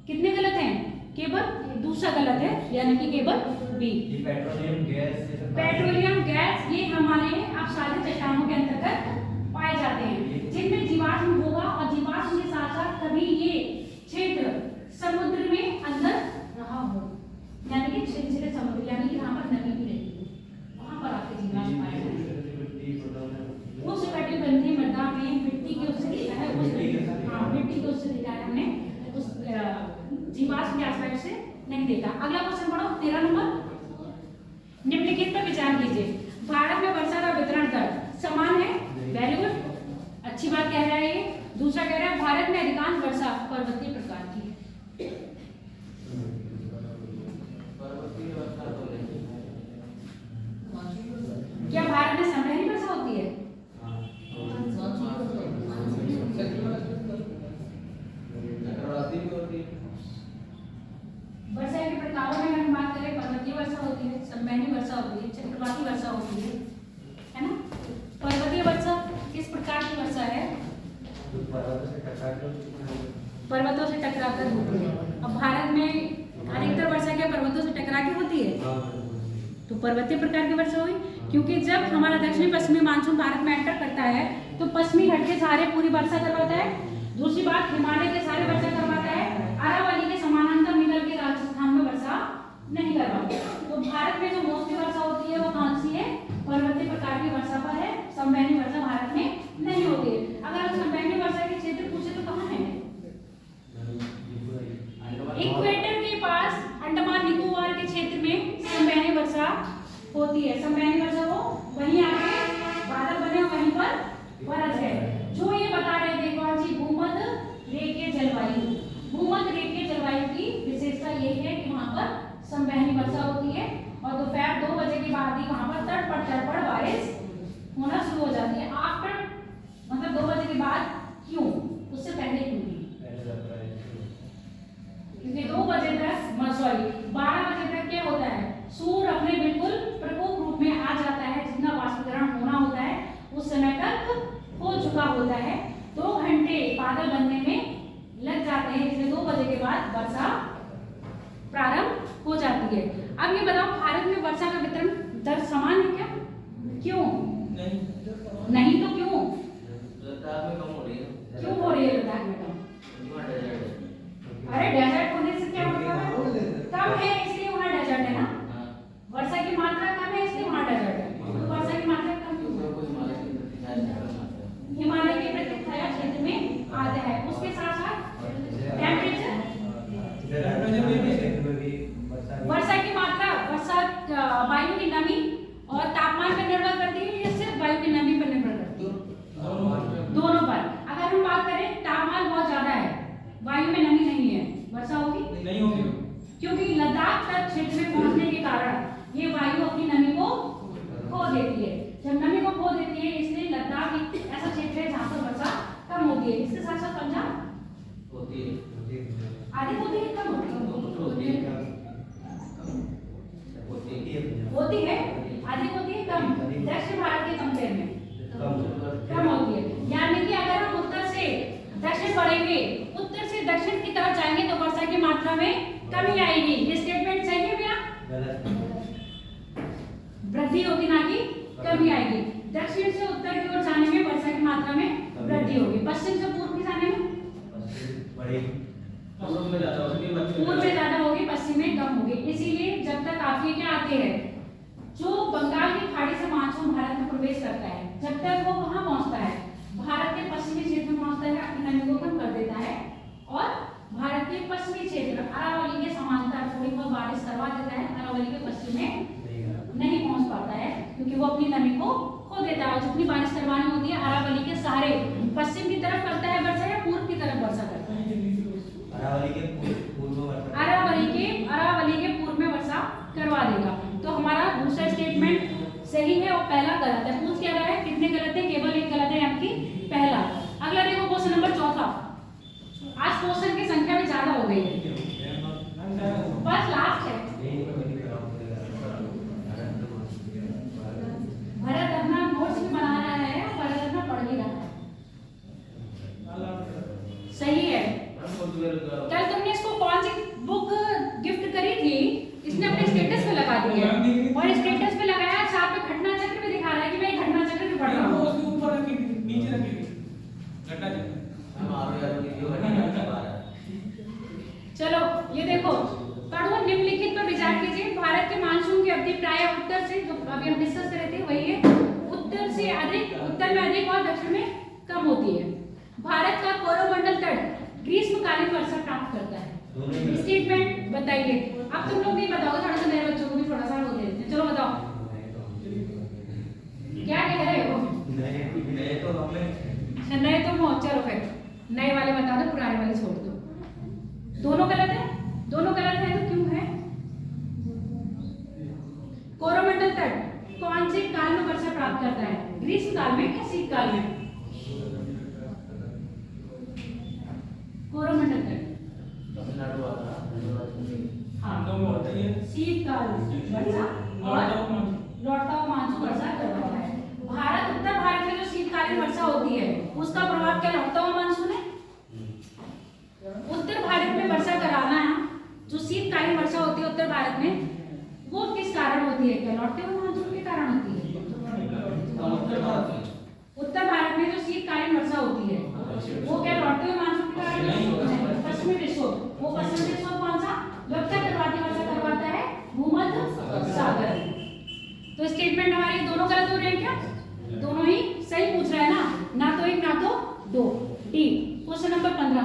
कितने गलत हैं? केवल दूसरा गलत है, यानी कि केवल बी। पेट्रोलियम गैस ये हमारे अपसारित चट्टानों के अंतर्गत पाए जाते हैं, जिनमें जीवाश्म होगा, और जीवाश्म के साथ साथ कभी ये क्षेत्र समुद्र में अंदर रहा हो, यानी कि छिलछिले समुद्र, यानी कि वहां पर नमी भी रहती है, वहां पर आपके जीवाश्म पाए जाते हैं। उस कटिबंधीय मृदा में मिट्टी के उससे देखा है, मिट्टी के उससे देखा है हमने, उस जीवाश्म के आसपास से नहीं देखा। अगला क्वेश्चन पढ़ो, 13 नंबर। निम्नलिखित पर विचार कीजिए। भारत में वर्षा का वितरण दर समान है। वेरी गुड, अच्छी बात कह रहा है ये। दूसरा कह रहा है भारत में अधिकांश वर्षा पर्वतीय प्रकार की है। क्या भारत में समृद्धि वर्षा होती है? वर्षा के प्रकारों में हम बात करें, पर्वतीय वर्षा होती है, संवहनी वर्षा होती है, चक्रवाती वर्षा होती है ना। पर्वतीय वर्षा किस प्रकार की वर्षा है? पर्वतों से टकराकर होती है। अब भारत में अधिकतर वर्षा क्या पर्वतों से टकरा के होती है? तो पर्वतीय प्रकार की वर्षा हुई, क्योंकि जब हमारा दक्षिणी पश्चिमी मानसून भारत में एंटर करता है तो पश्चिमी घाट के सहारे पूरी वर्षा करवाता है। दूसरी बात, हिमालय के सहारे वर्षा करवाता है, अरावली के समानांतर निकल के राजस्थान में वर्षा नहीं करवाता। तो भारत में जो मोस्टली वर्षा होती है वो कौन सी है? पर्वतीय प्रकार की वर्षा पर है। संवहनी वर्षा भारत में नहीं होती है। अगर आप संवहनी वर्षा के क्षेत्र पूछे तो कहाँ है? इक्वेटर के पास अंडमान निकोबार के क्षेत्र में संवहनी वर्षा होती है। संवहनी वर्षा हो वहीं आके बादल बने, वहीं पर बरस है। जो ये बता रहे थे कौन सी? भूमध्य रेखीय जलवायु। भूमध्य रेखीय जलवायु की विशेषता ये है कि वहां पर संवहनी वर्षा होती है, और दोपहर 2 बजे के बाद ही वहां पर तड़पड़ बारिश होना शुरू हो जाती है। आफ्टर मतलब 2 बजे के बाद क्यों? उससे पहले क्यों नहीं? क्योंकि 2 बजे तक 12 बजे तक क्या होता है? सूर्य अपने बिल्कुल प्रकोप रूप में आ जाता है। जितना वाष्पीकरण होना होता है उस समय तक हो चुका होता है। 2 घंटे बादल बनने में लग जाते जाती है, इसलिए 2 बजे के बाद वर्षा प्रारंभ हो जाती है। अब ये बताओ भारत में वर्षा का वितरण दर समान है क्या? क्यों नहीं तो क्यों? लद्दाख में कम हो रही है। क्यों हो रही है लद्दाख में कम? वहाँ डेजर्ट है। अरे डेजर्ट होने से क्या मतलब है? कम है इसलिए वहाँ डेजर्ट है ना। हाँ। वर्षा की मात्रा कम है इसलिए वहाँ डेजर्ट है, तो वर्षा की मात्रा कम क्यों? कोई हिमालय की प्रतिछाया क्षेत्र में आता है। हिमालय के प्रतिछाया क्षेत्र में आता है। उसके साथ साथ टेम्परेचर, वर्षा की मात्रा, वर्षा वायु की नमी और तापमान पर निर्भर करती है या सिर्फ वायु की नमी पर निर्भर करती है? दोनों पर। अगर हम बात करें तापमान बहुत ज्यादा है, वायु में नमी नहीं है, वर्षा होगी? नहीं होगी, क्योंकि लद्दाख तक क्षेत्र में पहुंचने के कारण ये वायु अपनी नमी को खो देती है। जब नमी को खो देती है इसलिए लद्दाख एक ऐसा क्षेत्र है जहाँ पर वर्षा कम होती है। इसके साथ साथ पंजाब होती है। आधी होती है, कम होती है? होती है, आधी होती है, कम। दक्षिण भारत के कंपेयर में कम होती है। यानी कि अगर हम उत्तर से दक्षिण बढ़ेंगे, उत्तर से दक्षिण की तरफ जाएंगे तो वर्षा की मात्रा में कमी आएगी। ये स्टेटमेंट सही है भैया? वृद्धि होगी ना कि कमी आएगी। दक्षिण से उत्तर की ओर जाने में वर्षा की मात्रा में वृद्धि होगी, पश्चिम से पूर्व की जाने में पूर्व में ज्यादा होती है, पूर्व में ज्यादा होगी, पश्चिम में कम होगी। इसीलिए जब तक आपके क्या आते हैं, जो बंगाल की खाड़ी से मानसून भारत में प्रवेश करता है, जब तक वो कहाँ पहुंचता है, भारत के पश्चिमी क्षेत्र में पहुंचता है, अपनी नमी को कम कर देता है और भारत के पश्चिमी क्षेत्र अरावली के समांतर थोड़ी बहुत बारिश करवा देता है। अरावली के पश्चिम में नहीं पहुंच पाता है क्योंकि वो अपनी नमी को खो देता है। जितनी बारिश करवानी होती है अरावली के सहारे पश्चिम की तरफ करता है वर्षा या पूर्व की तरफ वर्षा करता है? अरावली के पूर्व में वर्षा करवा देगा। तो हमारा दूसरा स्टेटमेंट सही है और पहला गलत है। पूछ क्या रहा है, कितने गलत है? केवल एक गलत है, यानी कि पहला। अगला देखो क्वेश्चन नंबर 4। आज क्वेश्चन की संख्या भी ज्यादा हो गई है, बस लास्ट है। भरत अपना नोट्स भी बना रहा है, भरत अपना पढ़ ही रहा है। सही है। कल तुमने इसको कौन सी बुक गिफ्ट करी थी? इसने अपने स्टेटस पे लगा दी है और स्टेटस पे लगाया, साथ में घटना चक्र भी दिखा रहा है कि मैं घटना चक्र भी पढ़ रहा हूँ। उसके ऊपर रखी थी, नीचे रखी थी घटना चक्र। चलो ये देखो, पढ़ो, निम्नलिखित पर विचार कीजिए। भारत के मानसून की अवधि प्राय उत्तर से, जो अभी हम डिस्कस कर रहे थे वही है, उत्तर से अधिक, उत्तर में अधिक और दक्षिण में कम होती है। भारत का कोरोमंडल तट ग्रीष्मकालीन वर्षा प्राप्त करता है। स्टेटमेंट बताइए। अब तुम लोग नहीं बताओगे, थोड़ा सा मेरे बच्चों को भी थोड़ा सा वो दे देते। चलो बताओ क्या कह रहे हो? नए तो हो, चलो फिर नए वाले बता दो, पुराने वाले छोड़ दो। दोनों गलत है, दोनों गलत है तो क्यों है? कोरोमंडल तट कौन से काल में वर्षा प्राप्त करता है? ग्रीष्म काल में या शीतकाल में? कोरोमंडल तट शीतकाल वर्षा और लौटता हुआ मानसून वर्षा करवाता है। भारत, उत्तर भारत में जो शीतकालीन वर्षा होती है उसका प्रभाव क्या लौटता हुआ मानसून है? उत्तर भारत में वर्षा कराना है, जो शीतकालीन वर्षा होती है उत्तर भारत में, वो किस कारण होती है? क्या लौटते हुए मानसून के कारण होती है? उत्तर भारत में जो शीतकालीन वर्षा होती है वो क्या लौटते हुए मानसून के कारण नहीं? पश्चिमी विक्षोभ। वो पश्चिमी विक्षोभ कौन सा? जो उत्तर करवाती वर्षा करवाता है, भूमध्य सागर। तो स्टेटमेंट हमारे दोनों गलत हो रहे हैं क्या? दोनों ही सही पूछ रहा है ना तो एक ना तो दो। D question number 15।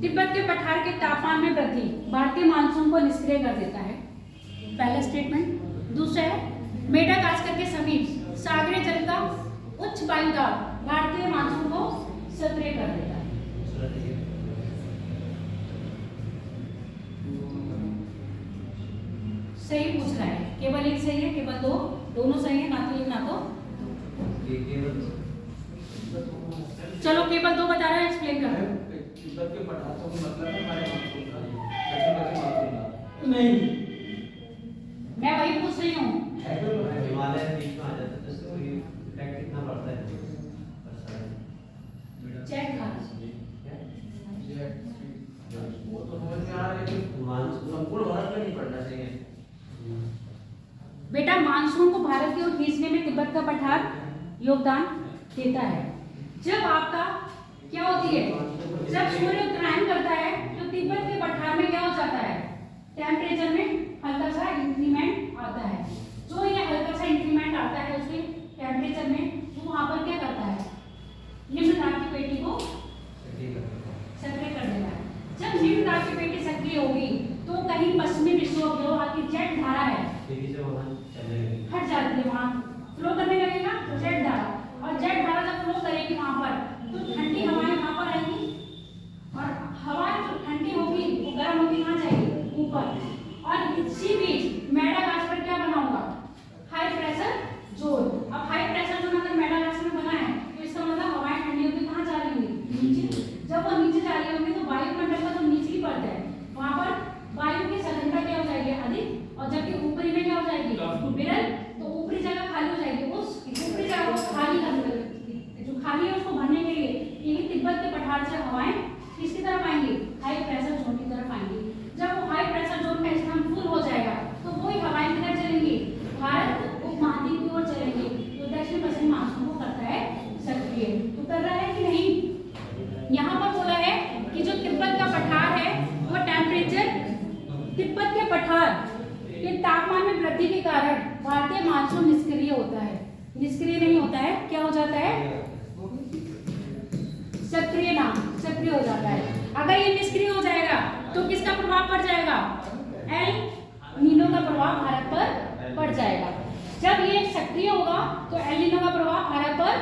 तिब्बत के पठार के तापमान में वृद्धि भारतीय मानसून को निष्क्रिय कर देता है। पहला स्टेटमेंट। दूसरा है मेडागास्कर के समीप सागरीय जल का उच्च वायुदाब भारतीय मानसून को सक्रिय कर देता है। सही पूछ रहा है, केवल एक सही है, केवल दो, दोनों सही है, ना तो एक ना तो। चलो केवल दो बता रहा है, एक्सप्लेन कर। तिब्बत के पठारों का मतलब है हमारे मानसून का, दक्षिण मानसून का। नहीं, मैं वही पूछ रही हूँ। हिमालय बीच में आ जाता है तो पढ़ना चाहिए। बेटा मानसून को भारत की ओर खींचने में तिब्बत का पठार योगदान देता है। जब आपका क्या होती है, जब सूर्य उत्तरायण करता है तो तिब्बत के पठार में क्या हो जाता है, टेम्परेचर में हल्का सा इंक्रीमेंट आता है। जो ये हल्का सा इंक्रीमेंट आता है उसके टेम्परेचर में, वो वहां पर क्या करता है, निम्न दाब की पेटी को सक्रिय कर देता है। जब निम्न दाब की पेटी सक्रिय होगी तो कहीं पश्चिमी विक्षोभ जो आपकी जेट धारा है हट जाती है, वहां फ्लो करने लगेगा तो जेट धारा, और जेट धारा जब फ्लो करेगी वहां पर तो ठंडी हवाएं वहां पर आएंगी, और हवाएं जो ठंडी होगी वो गर्म होगी कहाँ जाएगी, ऊपर। और इसी बीच मेडागास्कर क्या बना होगा, हाई प्रेशर जोन। अब हाई प्रेशर जोन अगर मेडागास्कर में बना है तो इसका मतलब हवाएं ठंडी होगी कहाँ जा रही होंगी, नीचे। जब वो नीचे जा रही होंगी तो वायुमंडल का जो निचली परत है वहां पर वायु की सघनता क्या हो जाएगी, अधिक, और जबकि ऊपरी में क्या हो जाएगी, विरल। तो ऊपरी जगह खाली हो जाएगी, उस ऊपरी जगह को खाली कर, जो खाली है उसको भरने के लिए यही तिब्बत के पठार से हवाएं किसकी तरफ आएंगी, हाई प्रेशर जोन की तरफ आएंगी। जब वो हाई प्रेशर जोन का स्थान फुल हो जाएगा तो वही हवाएं किधर चलेंगी, भारत उपमहाद्वीप की ओर चलेंगी। तो दक्षिण पश्चिम मानसून को करता है सक्रिय। तो कर रहा है कि नहीं, यहाँ पर बोला है कि जो तिब्बत का पठार है वो टेम्परेचर, तिब्बत के पठार के तापमान में वृद्धि के कारण भारतीय मानसून निष्क्रिय होता है। निष्क्रिय नहीं होता है, क्या हो जाता है, सक्रिय नाम, सक्रिय हो जाता है। अगर ये निष्क्रिय हो जाएगा तो किसका प्रभाव पड़ जाएगा, एल नीनो का प्रभाव भारत पर पड़ जाएगा। जब ये सक्रिय होगा तो एल नीनो का प्रभाव भारत पर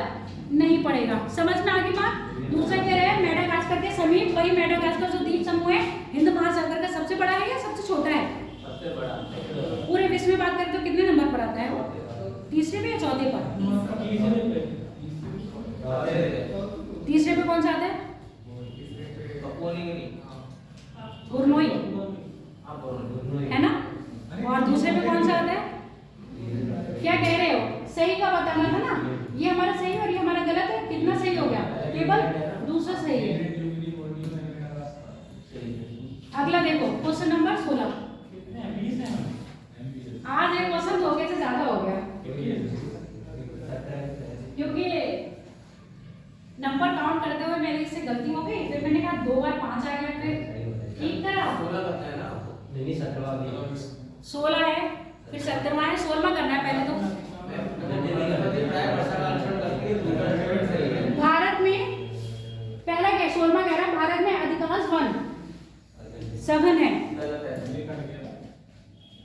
नहीं पड़ेगा। समझ में आ गई बात। दूसरा कह रहे हैं मेडागास्कर के समीप, वही मेडागास्कर जो द्वीप समूह है हिंद महासागर का सबसे बड़ा है या सबसे छोटा है, सबसे बड़ा। पूरे विश्व में बात करें तो कितने नंबर पर आता है वो, तीसरे पे या चौथे पर, तीसरे पे कौन सा आता है, बुरनोई है ना, और दूसरे पे कौन सा आता है, क्या कह रहे हो, सही का बताना था ना, ये हमारा सही और ये हमारा गलत है। कितना सही हो गया, केवल दूसरा सही है। अगला देखो क्वेश्चन नंबर 16। आज एक क्वेश्चन 2 से ज्यादा हो गया क्योंकि नंबर काउंट करते हुए मेरी इससे गलती हो गई, फिर मैंने कहा 2 बार 5 आ गया, फिर ठीक करा। 16 है, फिर 17वां है, 16वां करना है पहले तो। भारत में पहला क्या 16वां कह रहा है, भारत में अधिकांश वन सघन है,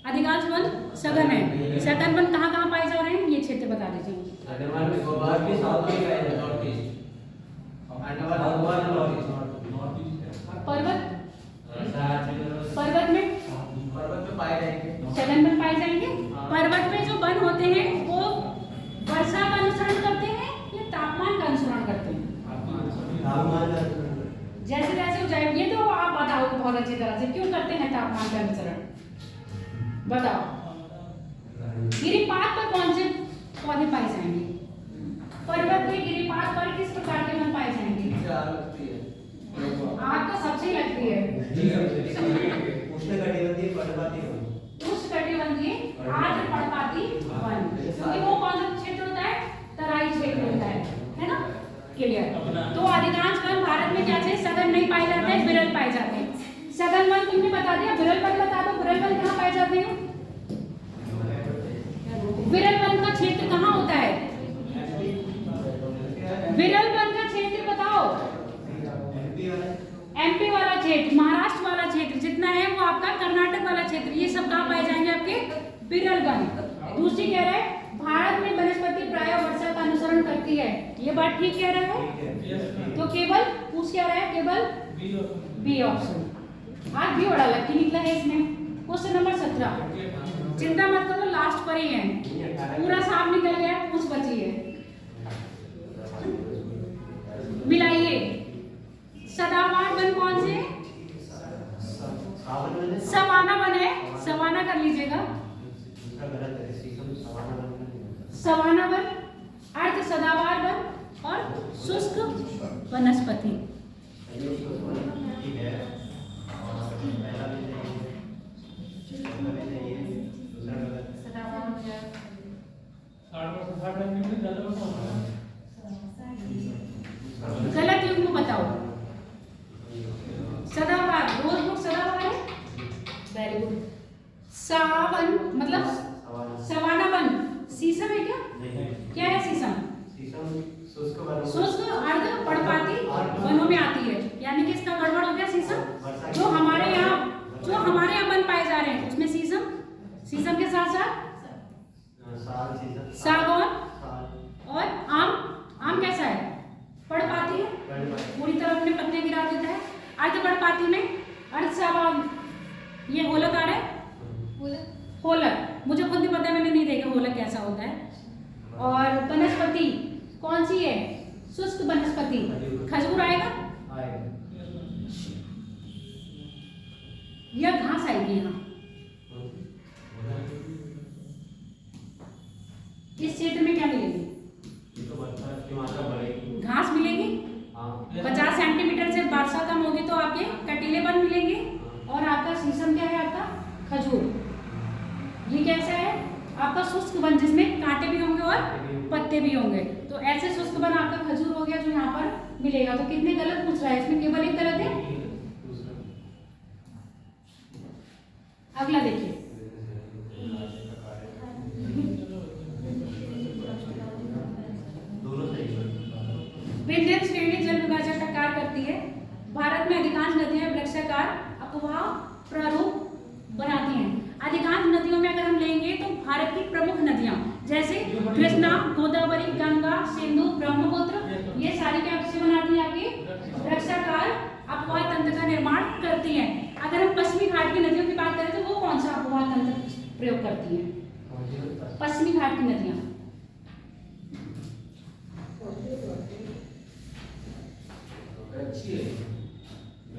अधिकांश वन सघन है। सघन वन कहाँ कहाँ पाए जा रहे हैं ये क्षेत्र बता दीजिए। पर्वत, पर्वत में पाए जाएंगे, सघन वन पाए जाएंगे। पर्वत में जो वन होते हैं वो वर्षा का अनुसरण करते हैं या तापमान का अनुसरण करते हैं, जैसे जैसे ऊंचाई, ये तो आप बताओ बहुत अच्छी तरह से क्यों करते हैं तापमान का अनुसरण, बताओ। गिरिपात पर कौन से पौधे पाए जाएंगे, पर्वत में गिरिपात पर किस प्रकार के वन पाए जाएंगे, आग तो सबसे लगती है, उष्णकटिबंधीय पर्णपाती वन, उष्णकटिबंधीय आर्द्र पर्णपाती वन, क्योंकि वो कौन सा क्षेत्र होता है, तराई क्षेत्र होता है ना, क्लियर। तो अधिकांश वन भारत में क्या है, सघन नहीं पाए जाते हैं, विरल पाए जाते हैं। सघन वन तुमने बता दिया, विरल वन बता दो, विरल वन कहाँ पाए जाते हैं, विरल वन का क्षेत्र कहाँ होता है, विरल वन का क्षेत्र बताओ, एमपी वाला क्षेत्र, महाराष्ट्र वाला क्षेत्र जितना है वो आपका कर्नाटक वाला क्षेत्र, ये सब कहाँ पाए जाएंगे आपके विरल वन। दूसरी कह रहे हैं भारत में वनस्पति प्रायः वर्षा का अनुसरण करती है, ये बात ठीक कह रहा है, तो केवल पूछ क्या रहा है, केवल बी ऑप्शन। आज भी बड़ा लकी निकला है इसमें। क्वेश्चन नंबर 17, चिंता मत करो लास्ट पर ही है, पूरा साफ निकल गया, पूछ बची है। मिलाइए, सदाबहार वन कौन से, सवाना वन है, सवाना कर लीजिएगा, सवाना वन, अर्ध सदाबहार वन और शुष्क वनस्पति। सदाबहार हो जाएगा। 60% निकले ज्यादा कौन है? गलत युग्म बताओ। सदाबहार, रोज बुक सदाबहार है। Very good. सावन मतलब सवाना वन, शीशम है क्या? क्या है शीशम? शुष्क अर्ध पर्णपाती वनों में आती है, यानी कि इसका गड़बड़ हो गया शीशम। जो हमारे यहाँ वन पाए जा रहे हैं उसमें शीशम, शीशम के साथ साथ सागौन और आम। आम कैसा है? पर्णपाती है, पूरी तरह अपने पत्ते गिरा देता है। अर्ध पर्णपाती में अर्ध सागौन, ये होलक आ रहा है। होलक मुझे खुद भी पता है, मैंने नहीं देखा होलक कैसा होता है। और वनस्पति कौन सी है? शुष्क वनस्पति, खजूर आएगा या घास आएगी? यहाँ इस क्षेत्र में क्या मिलेगी? घास मिलेगी। 50 सेंटीमीटर से वर्षा कम होगी तो आपके कटीले वन मिलेंगे। और आपका शीशम क्या है? आपका खजूर। ये कैसा है? आपका शुष्क वन जिसमें कांटे भी होंगे और पत्ते भी होंगे। तो ऐसे शुष्क वन आपका खजूर हो गया जो यहाँ पर मिलेगा। तो कितने गलत पूछ रहा है? इसमें केवल एक गलत है। अगला देखिए, विंध्यन श्रेणी जल विभाजन का कार्य करती है। भारत में अधिकांश नदियां वृक्षाकार अपवाह प्रारूप बनाती हैं। अधिकांश नदियों में अगर हम लेंगे तो भारत की प्रमुख नदियां जैसे कृष्णा, गोदावरी, गंगा, सिंधु, ब्रह्मपुत्र, ये सारी क्या से बनाती हैं? आपकी वृक्षाकार अपवाह तंत्र का निर्माण करती हैं। अगर हम पश्चिमी घाट की नदियों की बात करें तो वो कौन सा अपवाह तंत्र प्रयोग करती हैं? पश्चिमी घाट की नदियां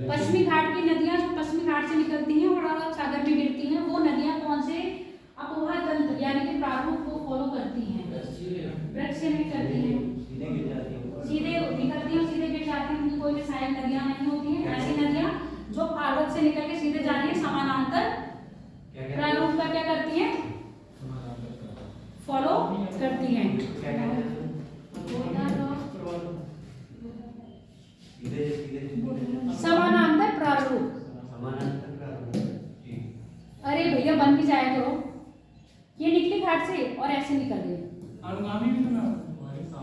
पश्चिमी घाट की नदियां जो पश्चिमी घाट से निकलती हैं और अरब सागर में गिरती हैं, वो नदियां कौन से अपवाह तंत्र यानी कि प्रारूप को फॉलो करती हैं? वृक्ष से नहीं करती हैं, सीधे निकलती हैं, सीधे गिर जाती हैं। कोई भी सहायक नदियां नहीं होती हैं। ऐसी नदियां जो पर्वत से निकल के सीधे जा रही है समानांतर प्रारूप का क्या करती हैं? फॉलो करती हैं। समानांतर प्रारूप। अरे भैया बन भी जाया करो। ये निकली घाट से और ऐसे निकल गए, अनुगामी भी तो मैं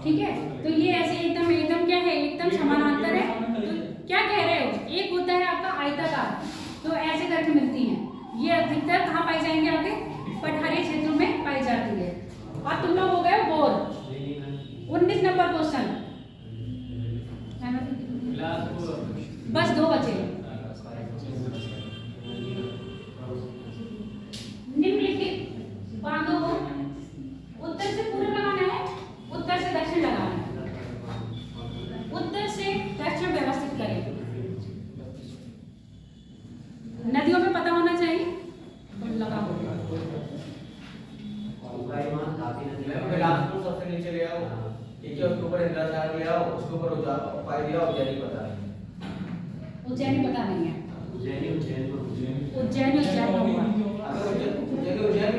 ठीक है। तो ये ऐसे एकदम एकदम क्या है? एकदम समानांतर है। तो क्या कह रहे हो? एक होता है आपका आयताकार, तो ऐसे करके मिलती हैं। ये अधिकतर कहाँ पाई जाएंगे? आपके पठारी क्षेत्रों में पाई जाती है। और तुम लोग हो गए बोर। 19 नंबर क्वेश्चन, बस 2 बचे। निम्नलिखित बांधों को उत्तर से पूर्व लगाना है, उत्तर से दक्षिण लगाना है। उत्तर से दक्षिण व्यवस्थित करें। नदियों में पता होना चाहिए तो लगा हो। सबसे नीचे ले आओ, ठीक है। उसके ऊपर इंद्राचार ले आओ, उसके ऊपर उपाय ले आओ। उज्जैनी पता नहीं, उज्जैनी पता नहीं है। उज्जैनी उज्जैन में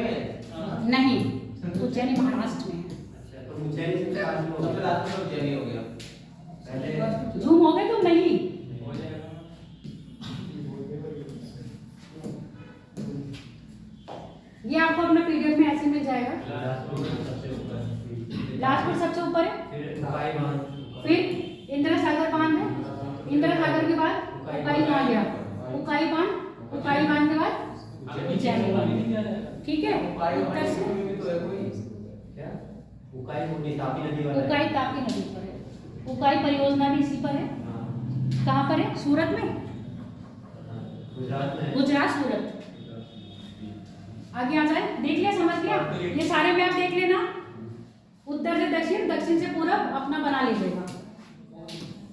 है नहीं, उज्जैनी महाराष्ट्र में है। उज्जैनी हो गया। झूम हो गए तुम? नहीं, ये आपको अपना पीडीएफ में ऐसे मिल जाएगा। लाजपुर सबसे ऊपर है, फिर इंदिरा सागर बांध है, इंदिरा सागर के बाद उकाई बांध है, उकाई बांध के बाद उज्जैनी बांध, ठीक है। उत्तर से उकाई तापी नदी पर है। उकाई परियोजना भी इसी पर है। कहाँ पर है? सूरत में, गुजरात सूरत। आगे आ जाए, देख लिया, समझ लिया। ये सारे मैप देख लेना। उत्तर से दक्षिण, दक्षिण से पूर्व अपना बना लीजिएगा।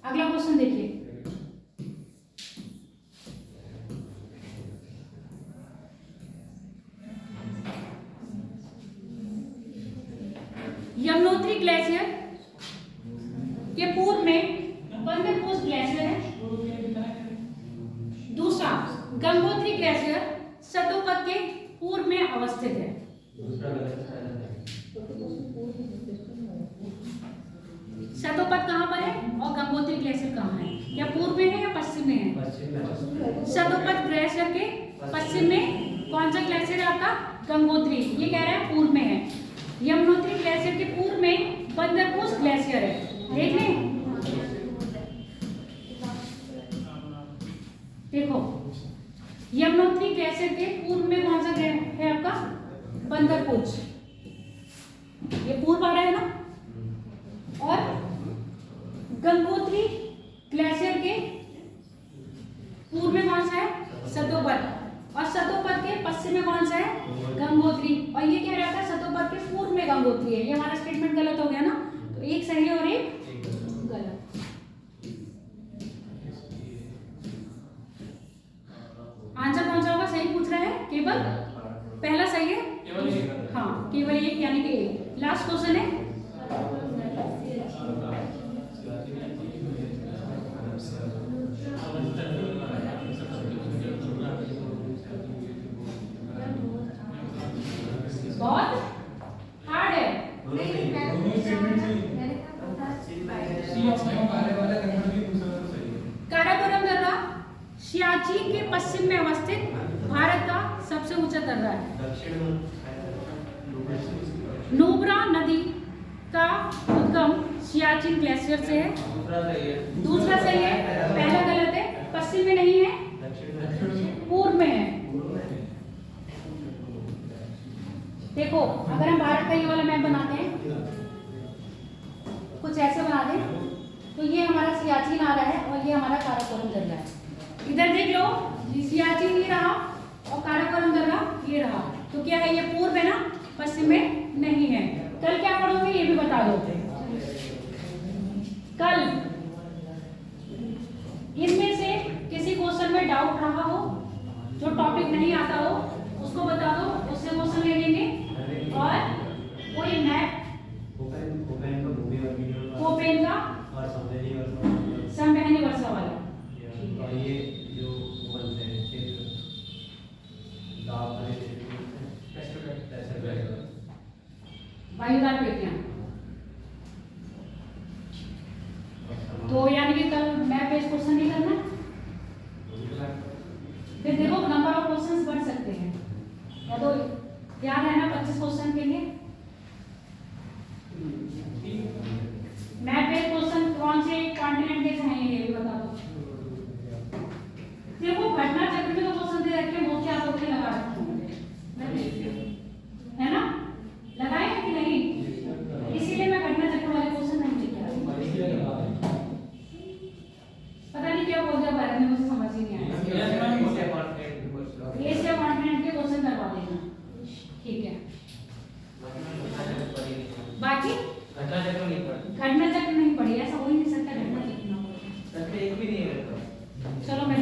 अगला क्वेश्चन देखिए, यमुनोत्री ग्लेशियर के पूर्व में बंदरपोस्ट ग्लेशियर है। दूसरा गंगोत्री ग्लेशियर सतोपत के अवस्थित है। दूसरा गलत है। शतोपथ कहाँ पर है और गंगोत्री ग्लेशियर कहाँ है? क्या पूर्व में है या पश्चिम में है? पश्चिम में। शतोपथ ग्लेशियर के पश्चिम में कौन सा ग्लेशियर है आपका? गंगोत्री। ये कह रहा है पूर्व में है। यमुनोत्री ग्लेशियर के पूर्व में बंदरपूछ ग्लेशियर है। देख लें, देखो यमुनोत्री ग्लेशियर के पूर्व में कौन सा है आपका? बंदरपूछ। ये पूर्व आ रहा है ना। और गंगोत्री ग्लेशियर के पूर्व में कौन सा है? शतोपथ। और शतोपथ के पश्चिम में कौन सा है? गंगोत्री। और ये कह रहा था शतोपथ के पूर्व में गंगोत्री है। ये हमारा स्टेटमेंट गलत हो गया ना, तो एक सही और एक गलत। आंसर कौन सा होगा? सही पूछ रहा है, केवल पहला सही है। केवल एक। हाँ, केवल एक, यानी कि एक। लास्ट क्वेश्चन है, बहुत हार्ड है। काराकोरम दर्रा सियाचिन के पश्चिम में अवस्थित भारत का सबसे ऊंचा दर्रा है। दक्षिण में। नुब्रा नदी का उद्गम सियाचिन ग्लेशियर से है। दूसरा सही है। दूसरा सही है, पहला गलत है। पश्चिम में नहीं है, दक्षिण में। पूर्व में है। देखो, अगर हम भारत का ये वाला मैप बनाते हैं, कुछ ऐसे बना दें, तो ये हमारा सियाचिन आ रहा है और ये हमारा काराकोरम दर्रा है। इधर देख लो, सियाचिन ये रहा और काराकोरम दर्रा ये रहा। तो क्या है? ये पूर्व है ना, पश्चिम में नहीं है। कल क्या पढ़ोगे ये भी बता दो। कल इनमें से किसी क्वेश्चन में डाउट रहा हो, जो टॉपिक नहीं आता हो, उसको बता दो, उससे क्वेश्चन ले लेंगे। और वो ये मैप कोपेन का और संवहनी वर्षा वाला, और ये जो बनते हैं क्षेत्र दाब वाले क्षेत्र वायुदार पेटियां। तो यानी कि कल मैप बेस्ड क्वेश्चन नहीं करना। फिर देखो नंबर ऑफ क्वेश्चंस बढ़ सकते हैं, या तो याद है ना 25 क्वेश्चन के लिए। मैप बेस्ड क्वेश्चन कौन से कॉन्टिनेंट के हैं ये भी बता दो। देखो घटना चक्र में तो क्वेश्चन दे रखे हैं, मोस्टली आप लोग ने लगा रखे है ना, लगाए हैं कि नहीं? इसीलिए मैं घटना चक्र वाले क्वेश्चन नहीं लिखा। पता नहीं क्या बोल दिया बारे में, मुझे समझ ही नहीं आया। एशिया कॉन्टिनेंट के क्वेश्चन करवा देना, ठीक है। बाकी घटना चक्र नहीं पढ़ा। घटना चक्र नहीं पढ़ी, ऐसा हो ही नहीं सकता घटना चक्र ना पढ़े। एक भी नहीं है मेरे पास। चलो मैं